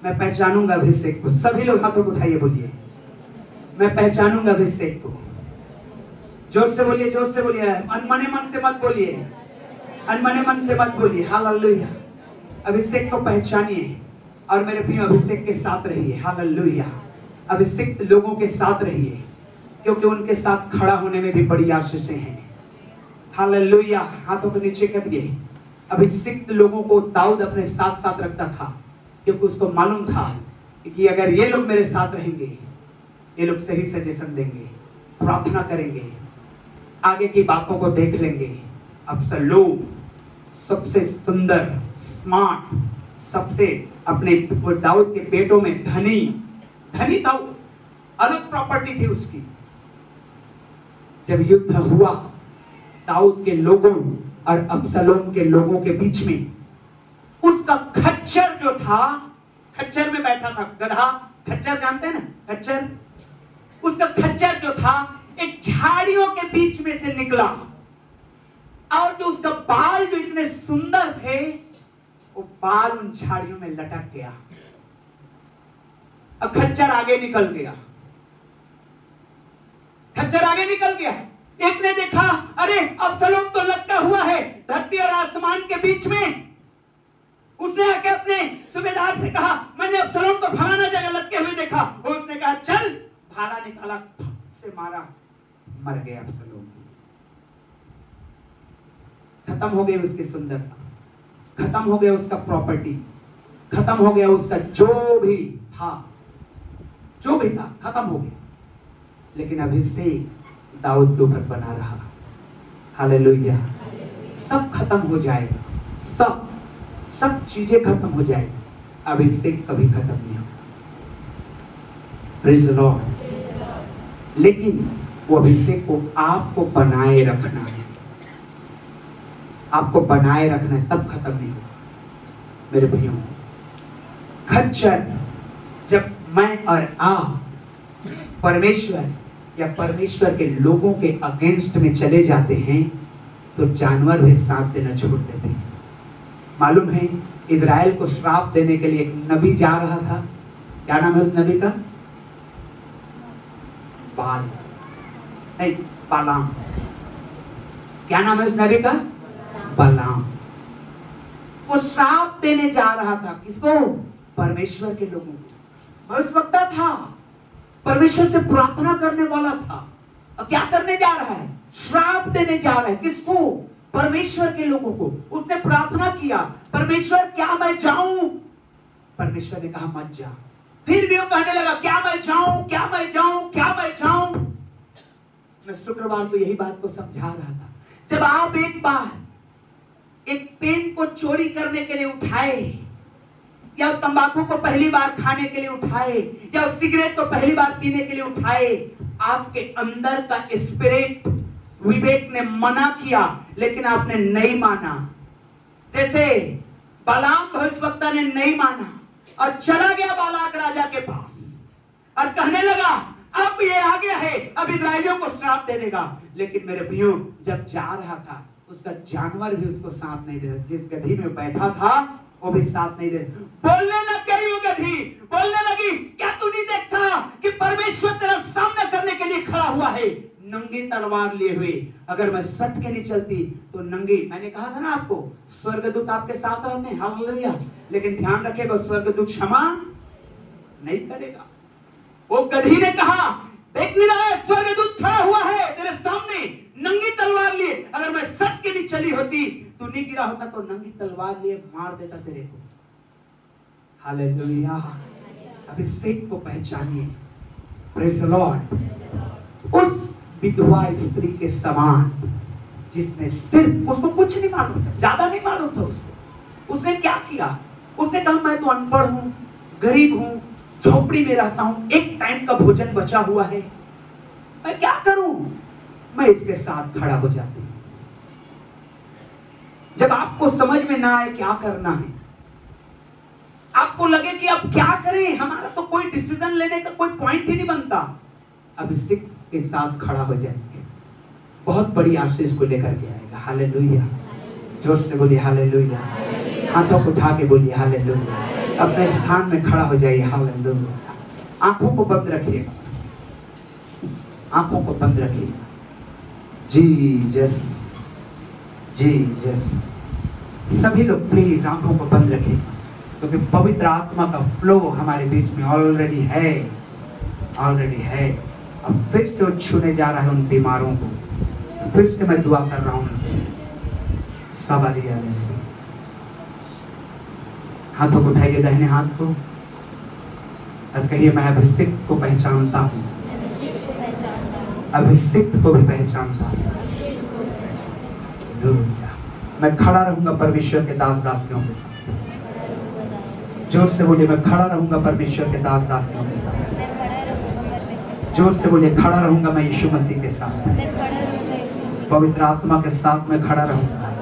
S3: मैं पहचानूंगा अभिषेक को। सभी लोग हाथों को उठाइए, बोलिए मैं पहचानूंगा अभिषेक को। जोर से बोलिए, जोर से बोलिए, अनमने मन से मत बोलिए, अनमने मन से मत बोलिए। हालेलुया। अभिषेक को पहचानिए और मेरे प्रिय अभिषेक के साथ रहिए। हालेलुया। अभिषेक लोगों के साथ रहिए, क्योंकि उनके साथ खड़ा होने में भी बड़ी आशीषें हैं। हालेलुया। हाथों को नीचे करिए। अभिषिक्त लोगों को दाऊद अपने साथ साथ रखता था, क्योंकि उसको मालूम था कि अगर ये लोग मेरे साथ रहेंगे, ये लोग सही सजेशन देंगे, प्रार्थना करेंगे, आगे की बातों को देख लेंगे। अब्सलोम सबसे सुंदर, स्मार्ट, सबसे अपने दाऊद के बेटों में धनी दाऊद, अलग प्रॉपर्टी थी उसकी। जब युद्ध हुआ दाऊद के लोगों और अब्सलोम के लोगों के बीच में, उसका खच्चर जो था, खच्चर में बैठा था गधा, खच्चर जानते हैं ना, खच्चर, उसका खच्चर जो था एक झाड़ियों के बीच में से निकला, और जो उसका बाल जो इतने सुंदर थे, वो बाल उन झाड़ियों में लटक गया। अब खच्चर आगे निकल गया, खच्चर आगे निकल गया। एक ने देखा, अरे अब्सलोम तो लटका हुआ है धरती और आसमान के बीच में। उसने आके अपने सूबेदार से कहा, मैंने अब्सलोम को फलाना जगह लटके हुए देखा। उसने कहा चल, भाला निकाला, से मारा, मर गया अब्सलोम। खत्म हो गई उसकी सुंदरता, खत्म हो गया उसका प्रॉपर्टी, खत्म हो गया उसका जो भी था, जो भी था खत्म हो गया। लेकिन अभिषेक दाऊद के ऊपर बना रहा। हालेलुया। सब खत्म हो जाएगा, सब चीजें खत्म हो जाएगी, अभिषेक कभी खत्म नहीं होगा। Praise the Lord. लेकिन वो अभिषेक को आपको बनाए रखना है, आपको बनाए रखना है, तब खत्म नहीं होगा। मेरे भाइयों, खच्चर जब मैं और आप परमेश्वर या परमेश्वर के लोगों के अगेंस्ट में चले जाते हैं, तो जानवर भी साथ देना छोड़ देते हैं। मालूम है, इजराइल को श्राप देने के लिए एक नबी जा रहा था। क्या नाम है उस नबी का? बालाम। क्या नाम है उस नबी का? बालाम। वो श्राप देने जा रहा था। किसको? परमेश्वर के लोगों को। भविष्यवक्ता था, परमेश्वर से प्रार्थना करने वाला था। अब क्या करने जा रहा है? श्राप देने जा रहा है। किसको? परमेश्वर के लोगों को। उसने प्रार्थना किया, परमेश्वर क्या मैं जाऊं? परमेश्वर ने कहा मत जा। फिर भी वो कहने लगा, क्या मैं जाऊं, क्या मैं जाऊं, क्या मैं जाऊं? मैं शुक्रवार को यही बात को समझा रहा था। जब आप एक बार एक पेन को चोरी करने के लिए उठाए, या तंबाकू को पहली बार खाने के लिए उठाए, या सिगरेट को पहली बार पीने के लिए उठाए, आपके अंदर का स्पिरिट, विवेक ने मना किया, लेकिन आपने नहीं माना। जैसे बालाम भविष्यवक्ता ने नहीं माना और चला गया बालाक राजा के पास और कहने लगा, अब ये आ गया है, अब इस्राएलियों को श्राप दे देगा। लेकिन मेरे प्रियो, जब जा रहा था, उसका जानवर भी उसको साथ नहीं दे रहा। जिस गधी में बैठा था वो भी साथ नहीं दे रहा। बोलने लग गई वो गधी, बोलने लगी, क्या तू नहीं देखता कि परमेश्वर तेरा सामना करने के लिए खड़ा हुआ है, नंगी तलवार लिए हुए। अगर मैं सट के नहीं चलती तो नंगी। मैंने कहा था ना आपको, स्वर्गदूत आपके साथ रहते हैं। हालेलुया। लेकिन ध्यान रखिएगा, स्वर्गदूत क्षमा नहीं करेगा। वो गधी ने कहा, देख नहीं रहा है, स्वर्गदूत खड़ा हुआ है तेरे सामने नंगी तलवार लिए। अगर मैं सट के नहीं चली होती, तू नहीं गिरा होता, तो नंगी तलवार लिए मार देता तेरे को। हालेलुया। अभिषेक को पहचानिए। Praise the Lord. उस विधवा स्त्री के समान, जिसने सिर्फ, उसको कुछ नहीं मालूम था, ज्यादा नहीं मालूम था उसको। उसने क्या किया? उसने कहा, मैं तो अनपढ़ हूं, गरीब हूं, झोपड़ी में रहता हूं, एक टाइम का भोजन बचा हुआ है, मैं क्या करूं? मैं इसके साथ खड़ा हो जाती हूं। जब आपको समझ में ना आए क्या करना है, आपको लगे कि अब क्या करें, हमारा तो कोई डिसीजन लेने का कोई पॉइंट ही नहीं बनता, अभिषेक के साथ खड़ा हो जाएंगे। बहुत बड़ी आशीष को लेकर के आएगा। हालेलुया, जोर से बोलिए हालेलुया। हाथों को उठा के बोलिए हालेलुया। अपने स्थान में खड़ा हो जाइए हालेलुया। आंखों को बंद रखिएगा, आंखों को बंद रखिएगा। Jesus Jesus. सभी लोग प्लीज आंखों को बंद रखिए, क्योंकि पवित्र आत्मा का फ्लो हमारे बीच में ऑलरेडी है, ऑलरेडी है। अब फिर से वो छूने जा रहा है उन बीमारों को। फिर से मैं दुआ कर रहा हूं। सवालिया हाथों को उठाइए, दाहिने हाथ को, और कहिए मैं अभिषिक्त को पहचानता हूँ, अभिषिक्त को भी पहचानता हूँ। मैं खड़ा रहूंगा परमेश्वर के दास दासियों के साथ। जोर से बोलिए मैं खड़ा रहूंगा परमेश्वर के दास दासियों के साथ। जोर से बोलिए खड़ा रहूंगा मैं यीशु मसीह के साथ, पवित्र आत्मा के साथ मैं खड़ा रहूंगा।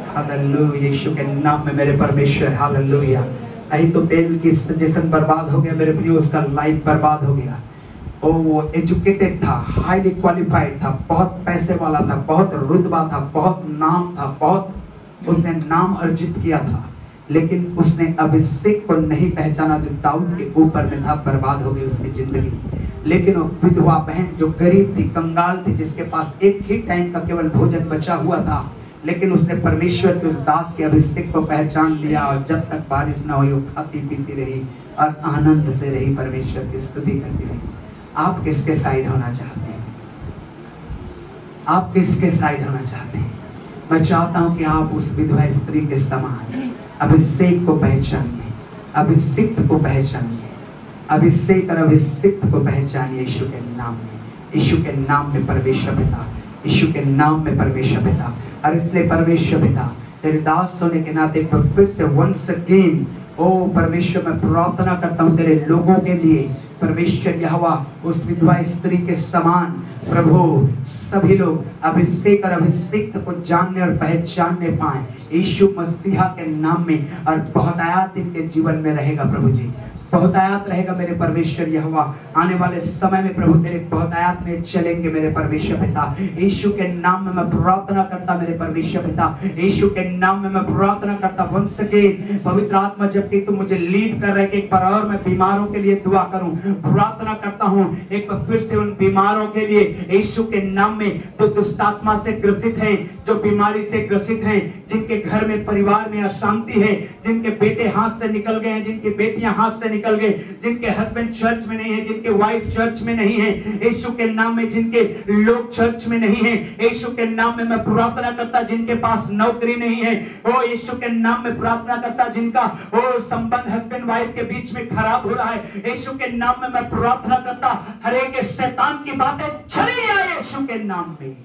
S3: हालेलुया, यीशु के नाम में मेरे परमेश्वर। हालेलुया। नहीं तो बेल की सजेशन बर्बाद हो गया मेरे प्रियो, उसका लाइफ बर्बाद हो गया। वो एजुकेटेड था, हाईली क्वालिफाइड था, बहुत पैसे वाला था, बहुत रुतबा था, बहुत नाम था, बहुत उसने नाम अर्जित किया था, लेकिन उसने अभिषेक को नहीं पहचाना जो दाऊद के ऊपर में था। बर्बाद हो गई उसकी जिंदगी। लेकिन वो विधवा बहन जो गरीब थी, कंगाल थी, जिसके पास एक ही टाइम का केवल भोजन बचा हुआ था, लेकिन उसने परमेश्वर के उस दास के अभिषेक को पहचान लिया, और जब तक बारिश ना हुई वो खाती पीती रही और आनंद से रही, परमेश्वर की स्तुति करती रही। आप किसके साइड होना चाहते हैं? आप किसके साइड होना चाहते हैं? मैं चाहता हूं कि आप उस विधवा स्त्री के समान अभिषेक को पहचानिए, अभिषिक्त को पहचानिए, अभिषेक और अभिषिक्त को पहचानिए यीशु के नाम में। यीशु के नाम में परमेश्वर पिता, यीशु के नाम में परमेश्वर पिता। और इसलिए परमेश्वर पिता तेरे दास होने के नाते फिर से वंस अगेन ओ परमेश्वर मैं प्रार्थना करता हूं तेरे लोगों के लिए। परमेश्वर यहोवा उस विधवा स्त्री के समान प्रभु सभी लोग अभिषेक और अभिषिक्त को जानने और पहचानने पाए यीशु मसीहा के नाम में। और बहुत आयात इनके जीवन में रहेगा प्रभु जी, बहुत आयात रहेगा मेरे परमेश्वर यहोवा। आने वाले समय में प्रभु तेरे बहुत आयात में चलेंगे मेरे परमेश्वर पिता। यीशु के नाम में मैं प्रार्थना करता मेरे परमेश्वर पिता, यीशु के नाम में मैं प्रार्थना करता वंस अगेन पवित्र आत्मा, जबकि तुम मुझे लीड कर रहे कि एक बार और मैं बीमारों के लिए दुआ करूं, प्रार्थना करता हूं एक बार फिर से उन बीमारों के लिए यीशु के नाम में, जो दुष्ट आत्मा से ग्रसित हैं, जो बीमारी से ग्रसित हैं, जिनके घर में परिवार में अशांति है, जिनके बेटे हाथ से निकल गए हैं, जिनकी बेटियां हाथ से निकल गए, जिनके हस्बैंड चर्च में नहीं है, जिनके वाइफ चर्च में नहीं है, यीशु के नाम में जिनके लोग चर्च में नहीं है, यीशु के नाम में मैं प्रार्थना करता जिनके पास नौकरी नहीं है, ओ यीशु के नाम में प्रार्थना करता जिनका ओ संबंध हस्बैंड वाइफ के बीच में खराब हो रहा है, यीशु के नाम में मैं प्रार्थना करता हर एक शैतान की बातें चली जाए यीशु के नाम में।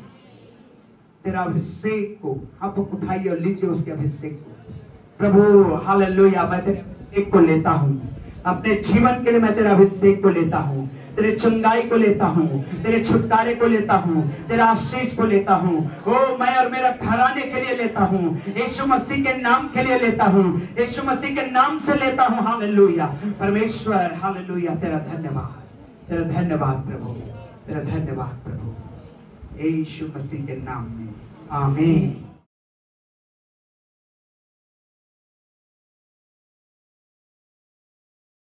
S3: तेरा अभिषेक को हाथों को उठाइए और लीजिए उसके अभिषेक को। प्रभु हालेलुया, मैं तेरे अभिषेक को लेता हूं अपने जीवन के लिए, मैं तेरा अभिषेक को लेता हूं, तेरे चंगाई को लेता हूं, तेरे छुटकारे को लेता हूं, तेरा आशीष को लेता हूं। ओ मैं और मेरा घराने के लिए लेता हूं, यीशु मसीह के नाम के लिए लेता हूं, यीशु मसीह के नाम से लेता हूं। हालेलुया परमेश्वर, हालेलुया तेरा धन्यवाद, तेरा धन्यवाद प्रभु, तेरा धन्यवाद प्रभु, यीशु मसीह के नाम में आमीन।